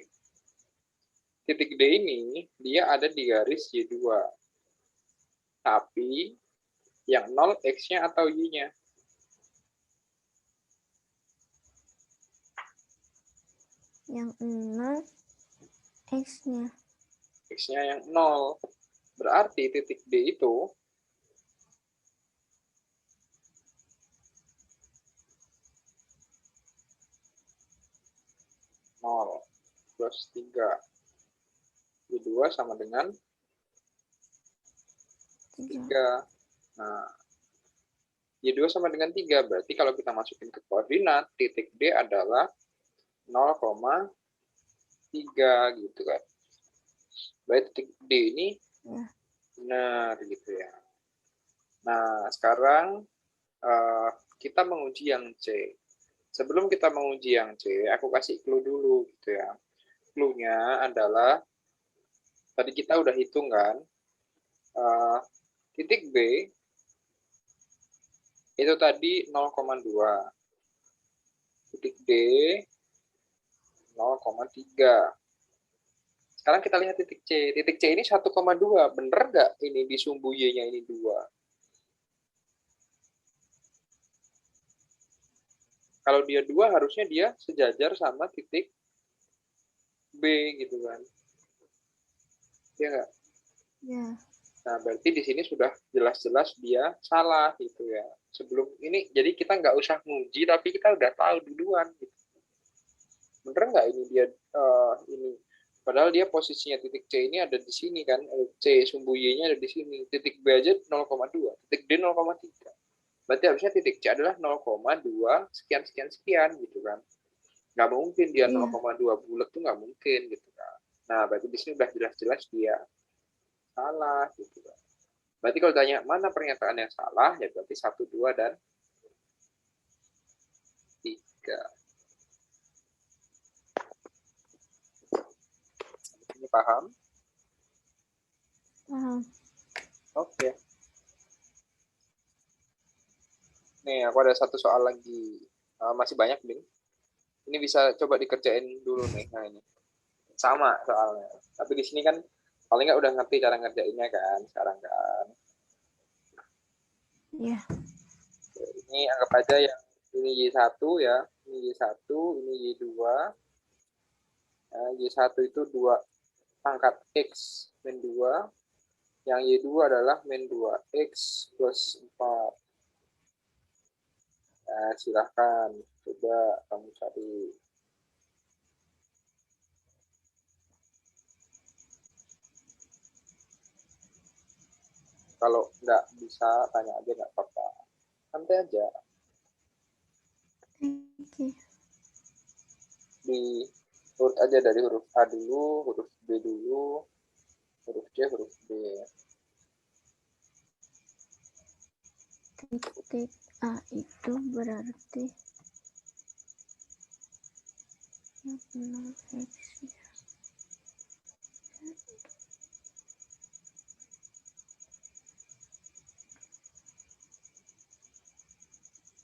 Titik D ini dia ada di garis Y2. Tapi yang 0 X-nya atau Y-nya? Yang 0 X-nya. X-nya yang 0. Berarti titik D itu nol plus 3. Y2 sama dengan 3. Nah, Y2 sama dengan 3. Berarti kalau kita masukin ke koordinat, titik D adalah 0,3 gitu kan. Berarti titik D ini Ya. benar gitu ya. Nah, sekarang kita menguji yang C. Sebelum kita menguji yang C, aku kasih clue dulu gitu ya. Clue-nya adalah, tadi kita udah hitung kan, titik B itu tadi 0,2. Titik D 0,3. Sekarang kita lihat titik C. Titik C ini 1,2. Bener nggak ini di sumbu Y-nya ini 2? Kalau dia 2, harusnya dia sejajar sama titik B gitu kan. Iya nggak? Ya. Nah, berarti di sini sudah jelas-jelas dia salah gitu ya. Sebelum ini, jadi kita nggak usah nguji, tapi kita udah tahu duluan. Gitu. Bener nggak ini dia ini? Padahal dia posisinya titik C ini ada di sini kan. C sumbu Y-nya ada di sini. Titik B aja 0,2. Titik D 0,3. Berarti harusnya titik C adalah 0,2 sekian gitu kan. Nggak mungkin dia Iya. 0,2 bulat tuh nggak mungkin gitu kan. Nah, berarti di sini udah jelas-jelas dia salah gitu kan. Berarti kalau tanya mana pernyataan yang salah, ya berarti 1, 2, dan 3. Ini paham? Paham. Oke. Nih, aku ada satu soal lagi. Masih banyak, Bing. Ini bisa coba dikerjain dulu nih. Nah, ini. Sama soalnya. Tapi di sini kan paling nggak udah ngerti cara ngerjainnya kan sekarang kan. Iya. Ini anggap aja yang ini Y1 ya. Ini Y1, ini Y2. Nah, Y1 itu 2 pangkat X min 2. Yang Y2 adalah min 2X plus 4. Nah, silahkan coba kamu cari. Kalau nggak bisa, tanya aja nggak apa-apa. Santai aja. Oke. Di urut aja dari huruf A dulu, huruf B dulu, huruf C, huruf D. Titik A itu berarti 0 X.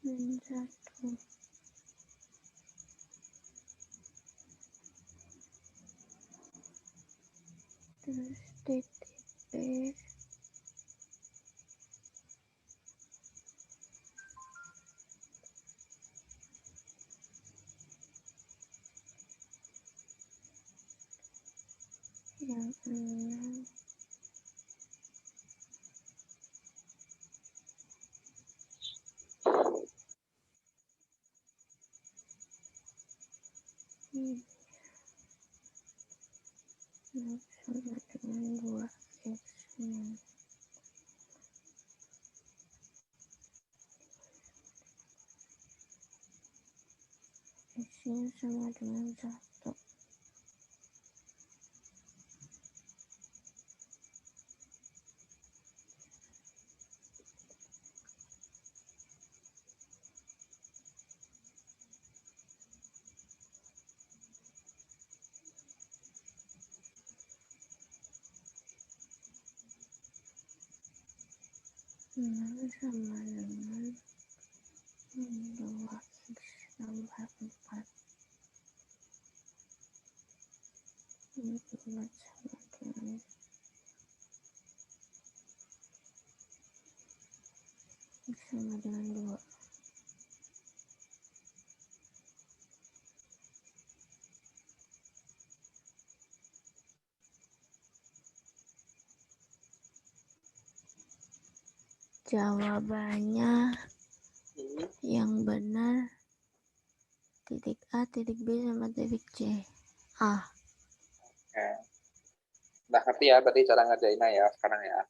Min 1. Terus titik B yang 6. Ini sama dengan 2X min. X-nya sama dengan 1. sama dengan 2x tambah 4 sama dengan sama dengan 2. Jawabannya yang benar titik A, titik B, sama titik C. A. Oke. Nah, ngerti ya berarti cara ngerjainnya ya sekarang ya.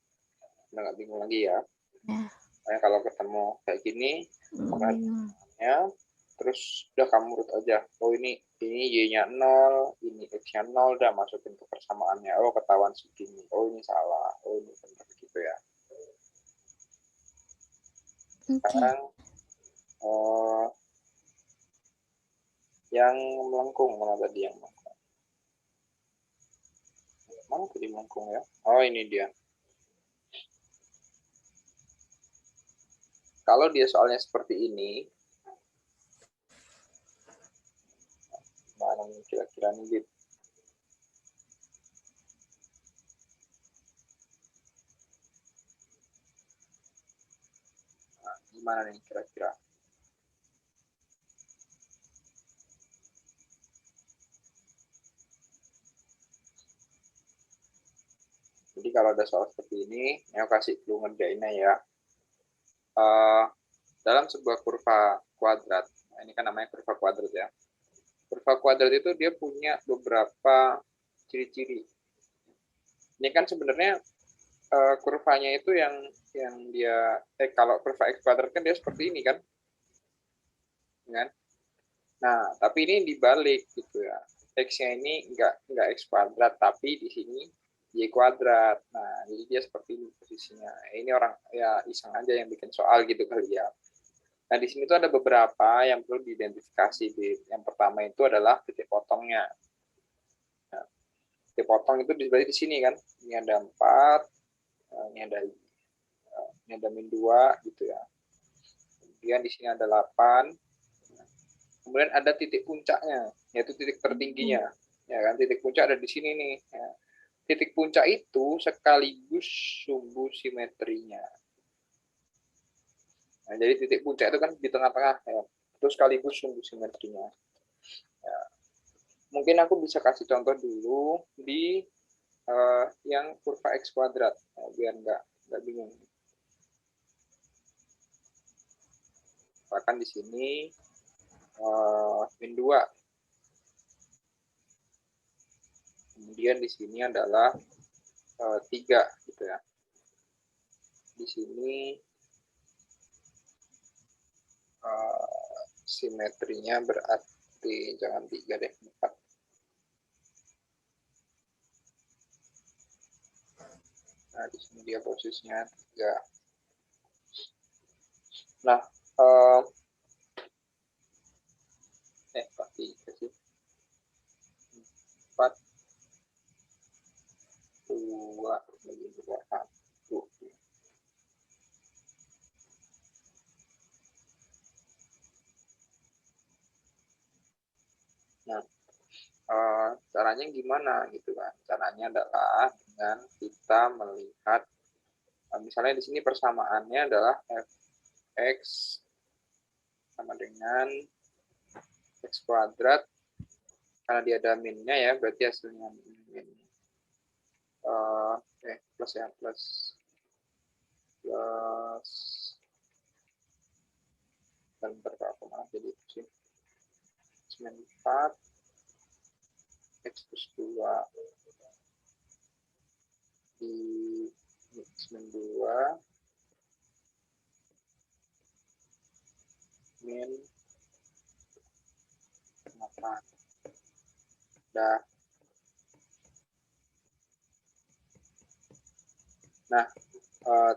Udah nggak bingung lagi ya. Ya, Nah, kalau ketemu kayak gini, bingung. terus udah kamu urut aja. Oh ini y-nya 0, ini x-nya 0, udah masukin ke persamaannya. Oh ketahuan segini. Oh ini salah. Oh ini benar gitu ya. Oke. Sekarang yang melengkung mana tadi yang melengkung? Mana tadi melengkung ya? Oh ini dia. Kalau dia soalnya seperti ini, mana nih kira-kira nih gitu. Nah, gimana nih kira-kira? Jadi kalau ada soal seperti ini, saya kasih clue ngerjainnya ya. Dalam sebuah kurva kuadrat, nah ini kan namanya kurva kuadrat ya. Kurva kuadrat itu dia punya beberapa ciri-ciri. Ini kan sebenarnya kurvanya itu yang dia kalau kurva x kuadrat kan dia seperti ini kan, Nah tapi ini dibalik gitu ya. X-nya ini enggak x kuadrat tapi di sini y kuadrat. Nah jadi dia seperti ini posisinya. Ini orang ya iseng aja yang bikin soal gitu kali ya. Nah, di sini tuh ada beberapa yang perlu diidentifikasi. Yang pertama itu adalah titik potongnya. Nah, titik potong itu di sini kan. Ini ada 4, ini ada min 2 gitu ya. Kemudian di sini ada 8. Kemudian ada titik puncaknya, yaitu titik tertingginya. Ya kan, titik puncak ada di sini nih. Ya. Titik puncak itu sekaligus sumbu simetrinya. Nah, jadi titik puncak itu kan di tengah-tengah ya. Terus sekaligus sumbu simetrinya. Ya. Mungkin aku bisa kasih contoh dulu di yang kurva x kuadrat, nah, biar nggak bingung. Bahkan di sini min 2. Kemudian di sini adalah 3 gitu ya. Di sini simetrinya berarti jangan 3 deh, 4. Nah, di sini dia posisinya 3. Nah, pasti sih 4, 2, 1. Nah, caranya gimana gitu kan? Caranya adalah dengan kita melihat, misalnya di sini persamaannya adalah fx sama dengan x kuadrat, karena dia ada minnya ya, berarti hasilnya min plus ya, plus dan berapa malah jadi itu sih, min 4 x plus 2 di min 2 min 8. Nah, nah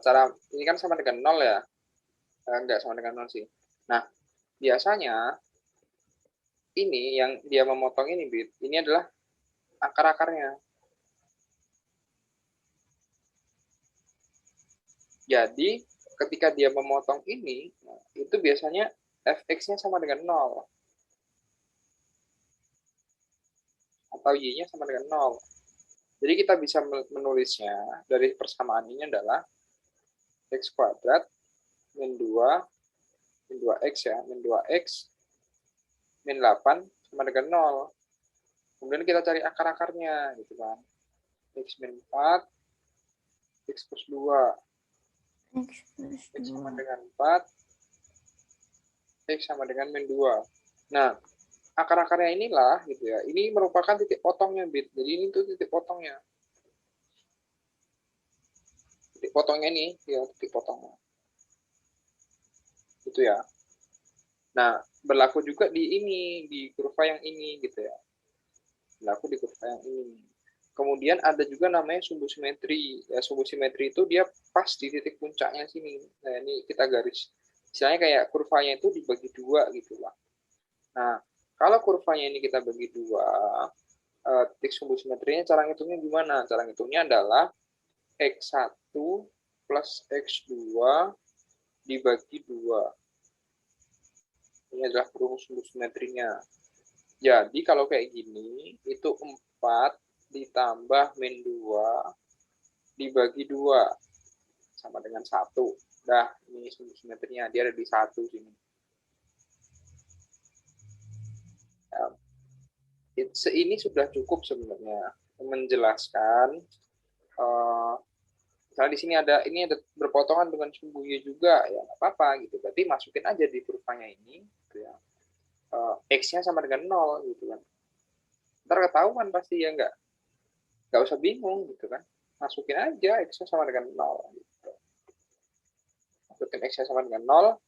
cara ini kan sama dengan 0 ya, enggak sama dengan 0 sih. Nah, biasanya ini yang dia memotong ini, ini adalah akar-akarnya. Jadi ketika dia memotong ini, itu biasanya fx-nya sama dengan 0. Atau y-nya sama dengan 0. Jadi kita bisa menulisnya dari persamaan ini adalah x kuadrat min 2x ya, min 2x min 8 sama dengan 0. Kemudian kita cari akar-akarnya gitu kan. X min 4, x plus 2. X sama dengan 4, X sama dengan min 2. Nah, akar-akarnya inilah gitu ya. Ini merupakan titik potongnya, Bit. Jadi ini tuh titik potongnya. Titik potongnya ini, ya titik potongnya. Gitu ya. Nah, berlaku juga di ini, di kurva yang ini gitu ya. Berlaku di kurva yang ini. Kemudian ada juga namanya sumbu simetri. Ya, sumbu simetri itu dia pas di titik puncaknya sini. Nah, ini kita garis. Misalnya kayak kurvanya itu dibagi 2 gitu lah. Nah, kalau kurvanya ini kita bagi 2, titik sumbu simetrinya cara ngitungnya gimana? Cara ngitungnya adalah X1 plus X2 dibagi 2. Ini adalah rumus sumbu simetrinya. Jadi kalau kayak gini, itu 4 ditambah min 2 dibagi 2 sama dengan 1. Dah, ini sumbu simetrinya. Dia ada di 1 sini. Ini sudah cukup sebenarnya menjelaskan misalnya di sini ada berpotongan dengan sumbu Y juga, ya nggak apa-apa gitu. Berarti masukin aja di kurvanya ini gitu ya. X-nya sama dengan 0 gitu kan. Ntar ketahuan pasti ya, nggak usah bingung gitu kan. Masukin aja X-nya sama dengan 0 gitu. Masukin X-nya sama dengan 0,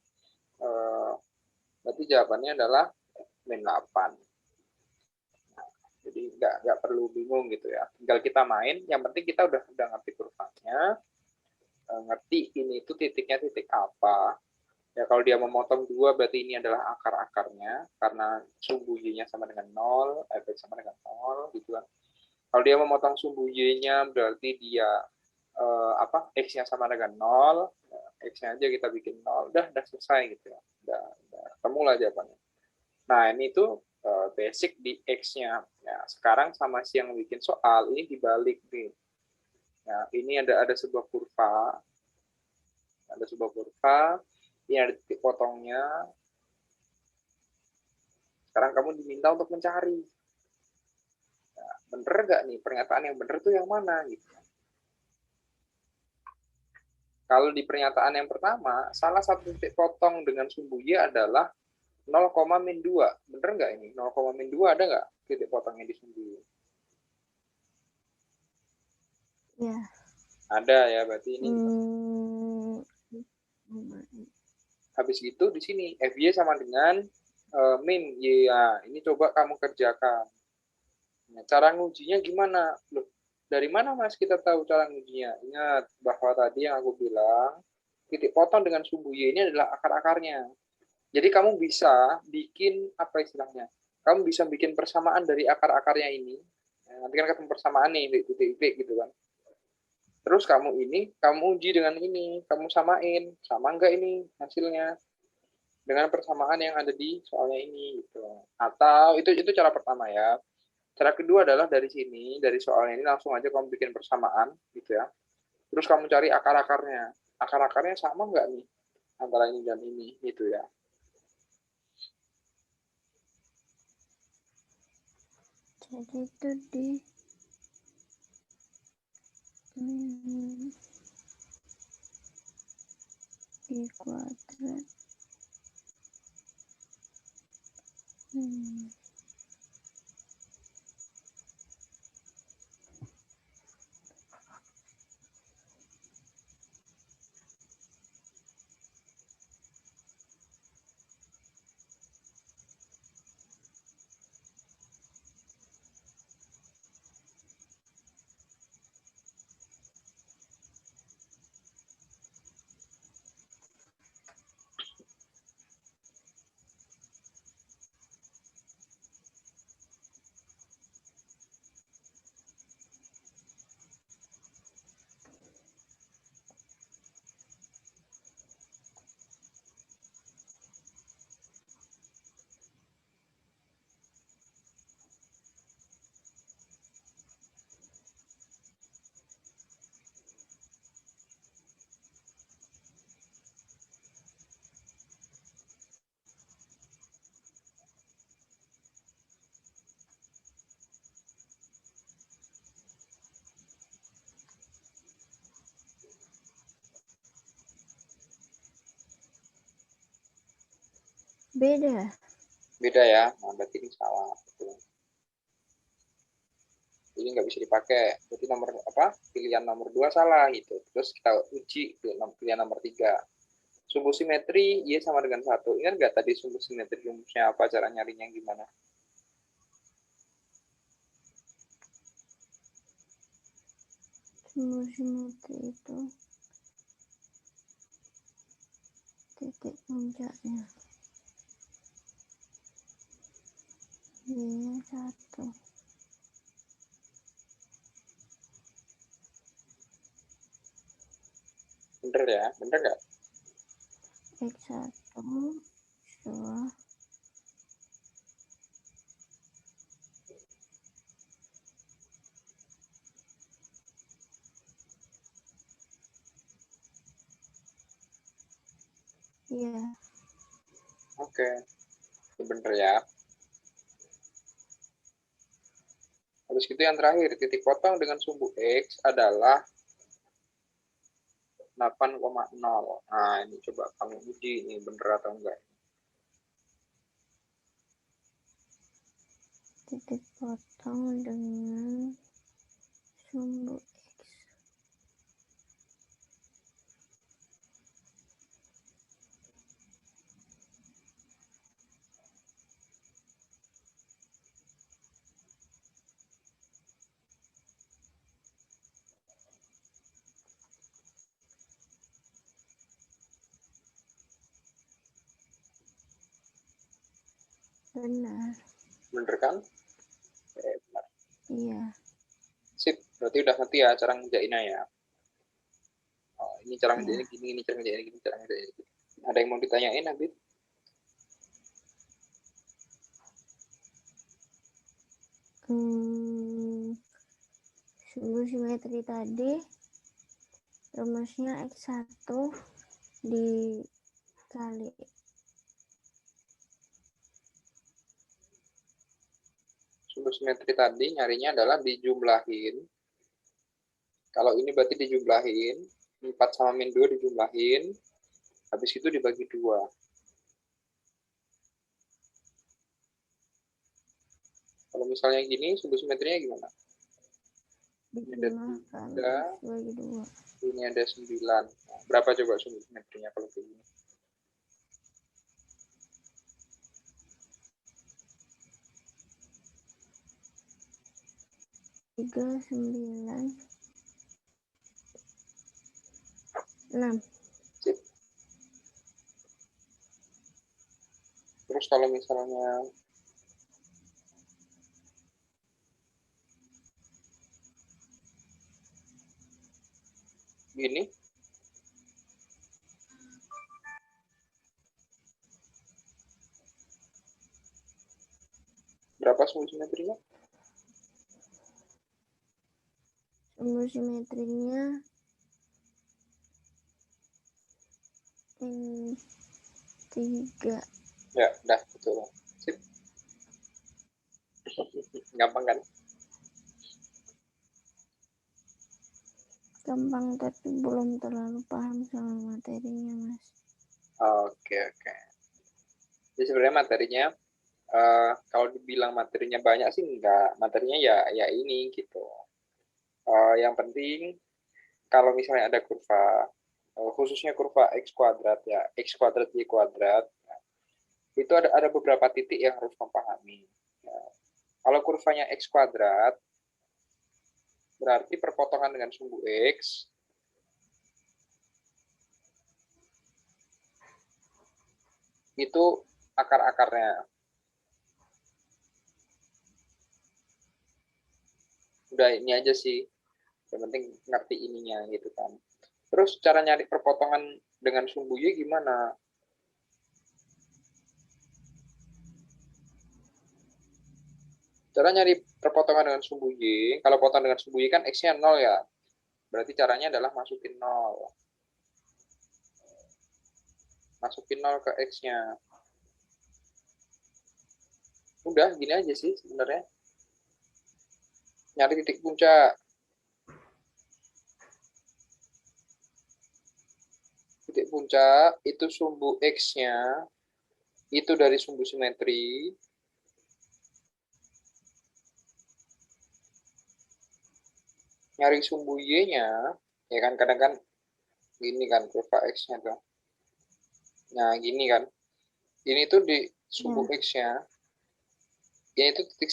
berarti jawabannya adalah min 8. Jadi nggak perlu bingung gitu ya. Tinggal kita main, yang penting kita udah ngerti kurvanya, ngerti ini itu titiknya titik apa. Ya kalau dia memotong 2 berarti ini adalah akar-akarnya karena sumbu Y-nya sama dengan 0, fx sama dengan 0 gitu kan. Kalau dia memotong sumbu Y-nya berarti dia X-nya sama dengan 0, X-nya aja kita bikin 0, udah selesai gitu ya. Udah ketemu lah jawabannya. Nah, ini tuh basic di X-nya. Ya, sekarang sama si yang bikin soal ini dibalik nih. Ya, ini ada sebuah kurva. Ada sebuah kurva, ini ada titik potongnya. Sekarang kamu diminta untuk mencari. Nah, bener nggak nih pernyataan yang bener tuh yang mana gitu. Kalau di pernyataan yang pertama, salah satu titik potong dengan sumbu Y adalah 0, min 2. Bener nggak ini? 0, min 2 ada nggak titik potongnya di sumbu Y? Ya. Ada ya, berarti ini. Habis itu di sini FY sama dengan min Y. Ya, ini coba kamu kerjakan. Nah, cara ngujinya gimana? Loh, dari mana Mas kita tahu cara ngujinya? Ingat bahwa tadi yang aku bilang, titik potong dengan sumbu Y ini adalah akar-akarnya. Jadi kamu bisa bikin, apa istilahnya, kamu bisa bikin persamaan dari akar-akarnya ini. Nah, nanti kan ketemu persamaan nih, titik-titik gitu kan. Terus kamu uji dengan ini, kamu samain, sama enggak ini hasilnya dengan persamaan yang ada di soalnya ini gitu. Atau itu cara pertama ya. Cara kedua adalah dari sini, dari soalnya ini langsung aja kamu bikin persamaan gitu ya. Terus kamu cari akar-akarnya. Akar-akarnya sama nggak nih antara ini dan ini gitu ya. Jadi itu di kuadrat Beda. Beda ya. Nah, berarti ini salah. Ini nggak bisa dipakai. Berarti nomor apa? Pilihan nomor 2 salah gitu. Terus kita uji pilihan nomor 3. Sumbu simetri Y sama dengan 1. Ingat nggak tadi sumbu simetri rumusnya apa? Cara nyarinya gimana? Sumbu simetri itu titik puncaknya. Y-nya 1. Bener ya? Bener nggak? X1 2 iya. Oke. Itu bener ya. Habis itu yang terakhir, titik potong dengan sumbu X adalah 8,0. Nah, ini coba kamu uji ini bener atau enggak. Titik potong dengan sumbu X. Benar. Bener kan? Benar. Iya. Sip, berarti udah ngerti ya cara ngerjainnya ya. Oh, ini cara Iya. ngerjainnya gini, ini cara ngerjainnya gini, cara ngerjainnya gini. Ada yang mau ditanyain, Habib? Sumbu simetri tadi rumusnya X1 dikali Sumbu simetri tadi nyarinya adalah dijumlahin. Kalau ini berarti dijumlahin, 4 sama min 2 dijumlahin, habis itu dibagi 2. Kalau misalnya gini, sumbu simetrinya gimana? Ini ada dijumlahkan 3, X bagi 2. ini ada 9. Nah, berapa coba sumbu simetrinya kalau kayak gini? 3, 9, 6. Sip. Terus kalau misalnya gini, berapa sumbu simetrinya? Sumbu simetrinya 3. Ya, udah, betul. Sip. Gampang kan? Gampang tapi belum terlalu paham sama materinya, Mas. Oke, oke. Jadi sebenarnya materinya, kalau dibilang materinya banyak sih enggak. Materinya ya ini gitu. Yang penting kalau misalnya ada kurva, khususnya kurva x kuadrat ya, x kuadrat y kuadrat, itu ada beberapa titik yang harus memahami. Ya, kalau kurvanya x kuadrat, berarti perpotongan dengan sumbu x itu akar-akarnya. Udah ini aja sih, yang penting ngerti ininya gitu kan. Terus cara nyari perpotongan dengan sumbu y gimana? Cara nyari perpotongan dengan sumbu y, kalau potong dengan sumbu y kan x-nya 0 ya. Berarti caranya adalah masukin 0. Masukin 0 ke x-nya. Udah, gini aja sih sebenarnya. Nyari titik puncak. Titik puncak itu sumbu x-nya Itu dari sumbu simetri. Nyari sumbu Y-nya, ya kan kadang kan gini kan kurva X-nya tuh. Nah, gini kan. Ini tuh di sumbu Ya. X-nya. Ini itu titik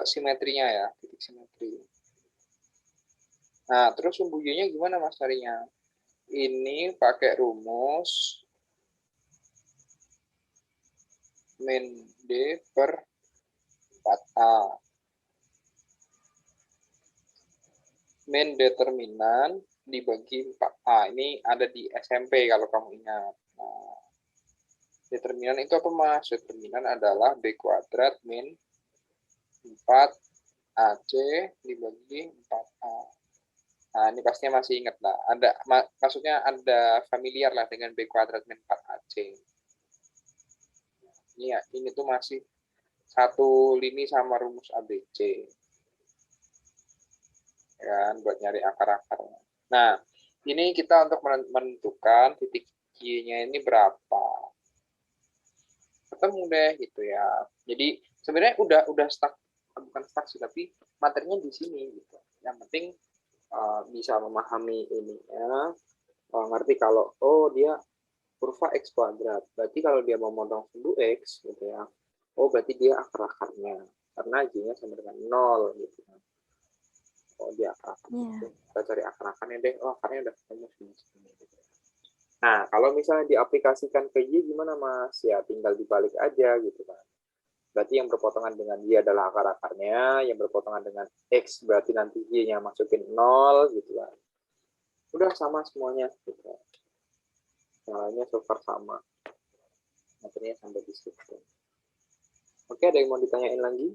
simetrinya ya, titik simetri. Nah, terus sumbu Y-nya gimana Mas carinya? Ini pakai rumus min D per 4A. Min determinan dibagi 4A. Ini ada di SMP kalau kamu ingat. Nah, determinan itu apa Mas? Determinan adalah B kuadrat min 4AC dibagi 4A. Nah, ini pastinya masih ingat lah. Maksudnya ada familiar lah dengan B kuadrat min 4AC. Ini tuh masih satu lini sama rumus ABC. Ya, buat nyari akar-akarnya. Nah, ini kita untuk menentukan titik Q-nya ini berapa. Ketemu deh gitu ya. Jadi sebenarnya udah stuck, bukan stuck sih, tapi materinya di sini gitu. Yang penting bisa memahami ininya, ngerti kalau dia kurva X kuadrat. Berarti kalau dia mau memotong sumbu X gitu ya. Berarti dia akar-akarnya. Karena J-nya sama dengan 0 gitu kan. Dia akar. Ya. Kita cari akar-akarnya deh. Akarnya udah ketemu sini. Nah, kalau misalnya diaplikasikan ke Y gimana Mas? Ya tinggal dibalik aja gitu kan. Berarti yang berpotongan dengan Y adalah akar-akarnya, yang berpotongan dengan X berarti nanti Y-nya masukin 0 gitu kan. Udah sama semuanya gitu. Caranya so far sama. Materinya sampai di situ. Oke, ada yang mau ditanyain lagi?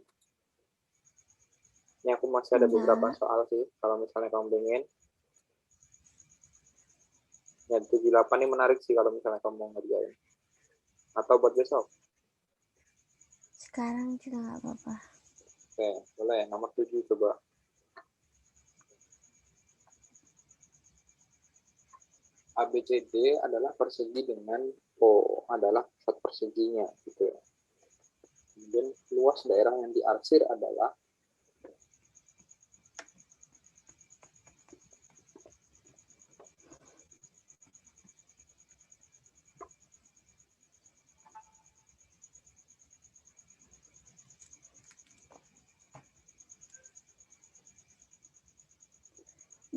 Ini aku masih ada beberapa soal sih, kalau misalnya kamu pengen. Ya, 78 ini menarik sih kalau misalnya kamu mau ngerjain. Atau buat besok? Sekarang juga nggak apa-apa. Oke, boleh. Nomor 7 coba. ABCD adalah persegi dengan O adalah pusat perseginya gitu ya. Kemudian luas daerah yang diarsir adalah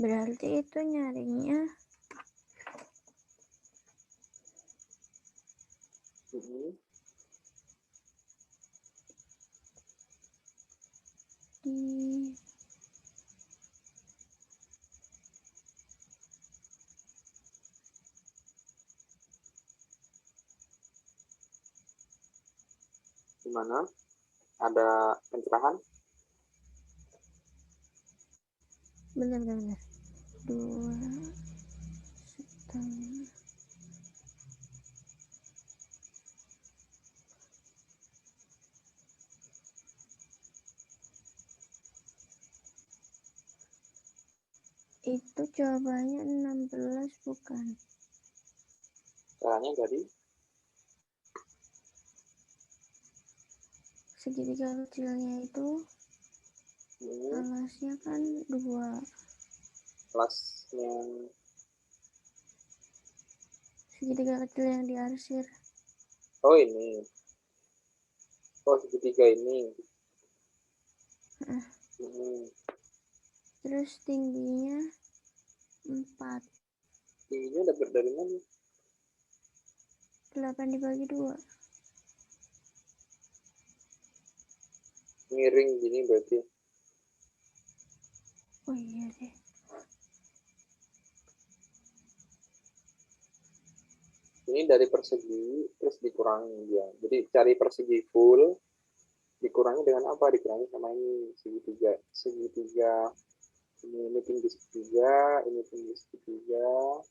Berarti itu nyarinya di gimana? Ada pencerahan? benar 2,5 itu jawabannya 16 bukan? Caranya dari Segitiga kecilnya itu alasnya kan 2. kelasnya Segitiga kecil yang diarsir. ini. Segitiga ini. Terus tingginya 4. Tingginya dapat dari mana? 8 dibagi 2. Miring gini berarti. Oh iya deh. Ini dari persegi terus dikurangi dia. Jadi cari persegi full dikurangi dengan apa? Dikurangi sama ini segitiga. Ini tinggi segitiga, ini tinggi segitiga,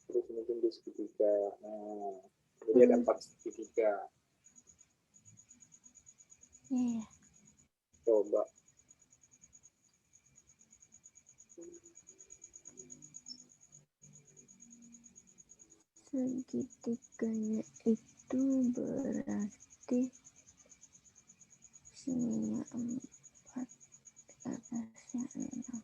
terus ini tinggi segitiga. Nah, jadi ada 4 segitiga. Iya. Coba. Segitiganya itu berarti sininya 4, atasnya 6.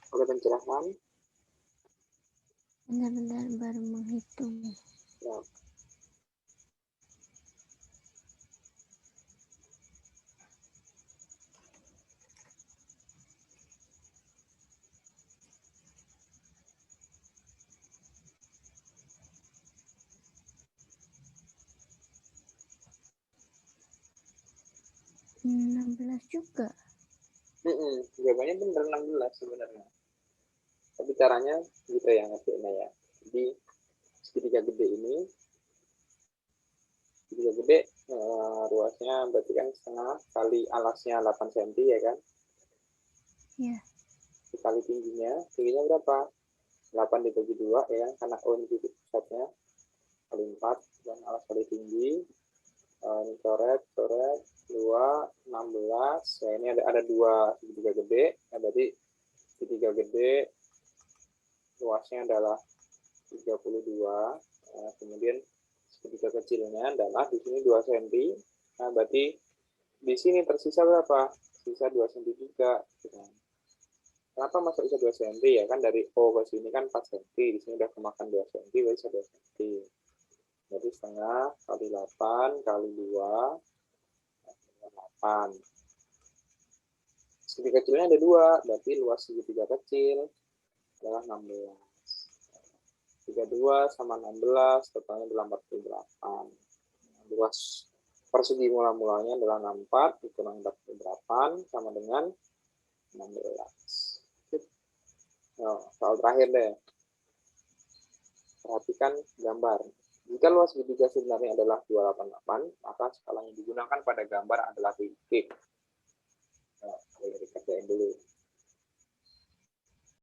Ada pencerahan? Benar-benar baru menghitung. Ya. Hmm, 16 juga. Jawabannya bener 16 sebenarnya. Tapi caranya gitu ya ngertiinnya ya. Jadi segitiga gede ini, segitiga gede ruasnya berarti kan setengah kali alasnya 8 cm ya kan? Ya. Dikali tingginya berapa? 8 dibagi 2 ya, karena O ini titik pusatnya, kali 4, dan alas kali tinggi, ini coret, 2, 16, ya ini ada 2 segitiga gede, ya berarti segitiga gede luasnya adalah 32, nah, kemudian segitiga kecilnya adalah di sini 2 cm, nah berarti di sini tersisa berapa? Sisa 2 cm juga. Kenapa masuk bisa 2 cm ya kan, dari O ke sini kan 4 cm, di sini udah kemakan 2 cm, berarti bisa 2 cm. Jadi setengah kali 8 kali 2, 8. Segitiga kecilnya ada 2, berarti luas segitiga kecil adalah 16. 32 sama 16, totalnya adalah 48. Luas persegi mula-mulanya adalah 64, dikurang 48 sama dengan 16. Nah, soal terakhir deh. Perhatikan gambar. Jika luas segitiga sebenarnya adalah 288, maka skala yang digunakan pada gambar adalah titik. Nah, boleh dikerjain dulu.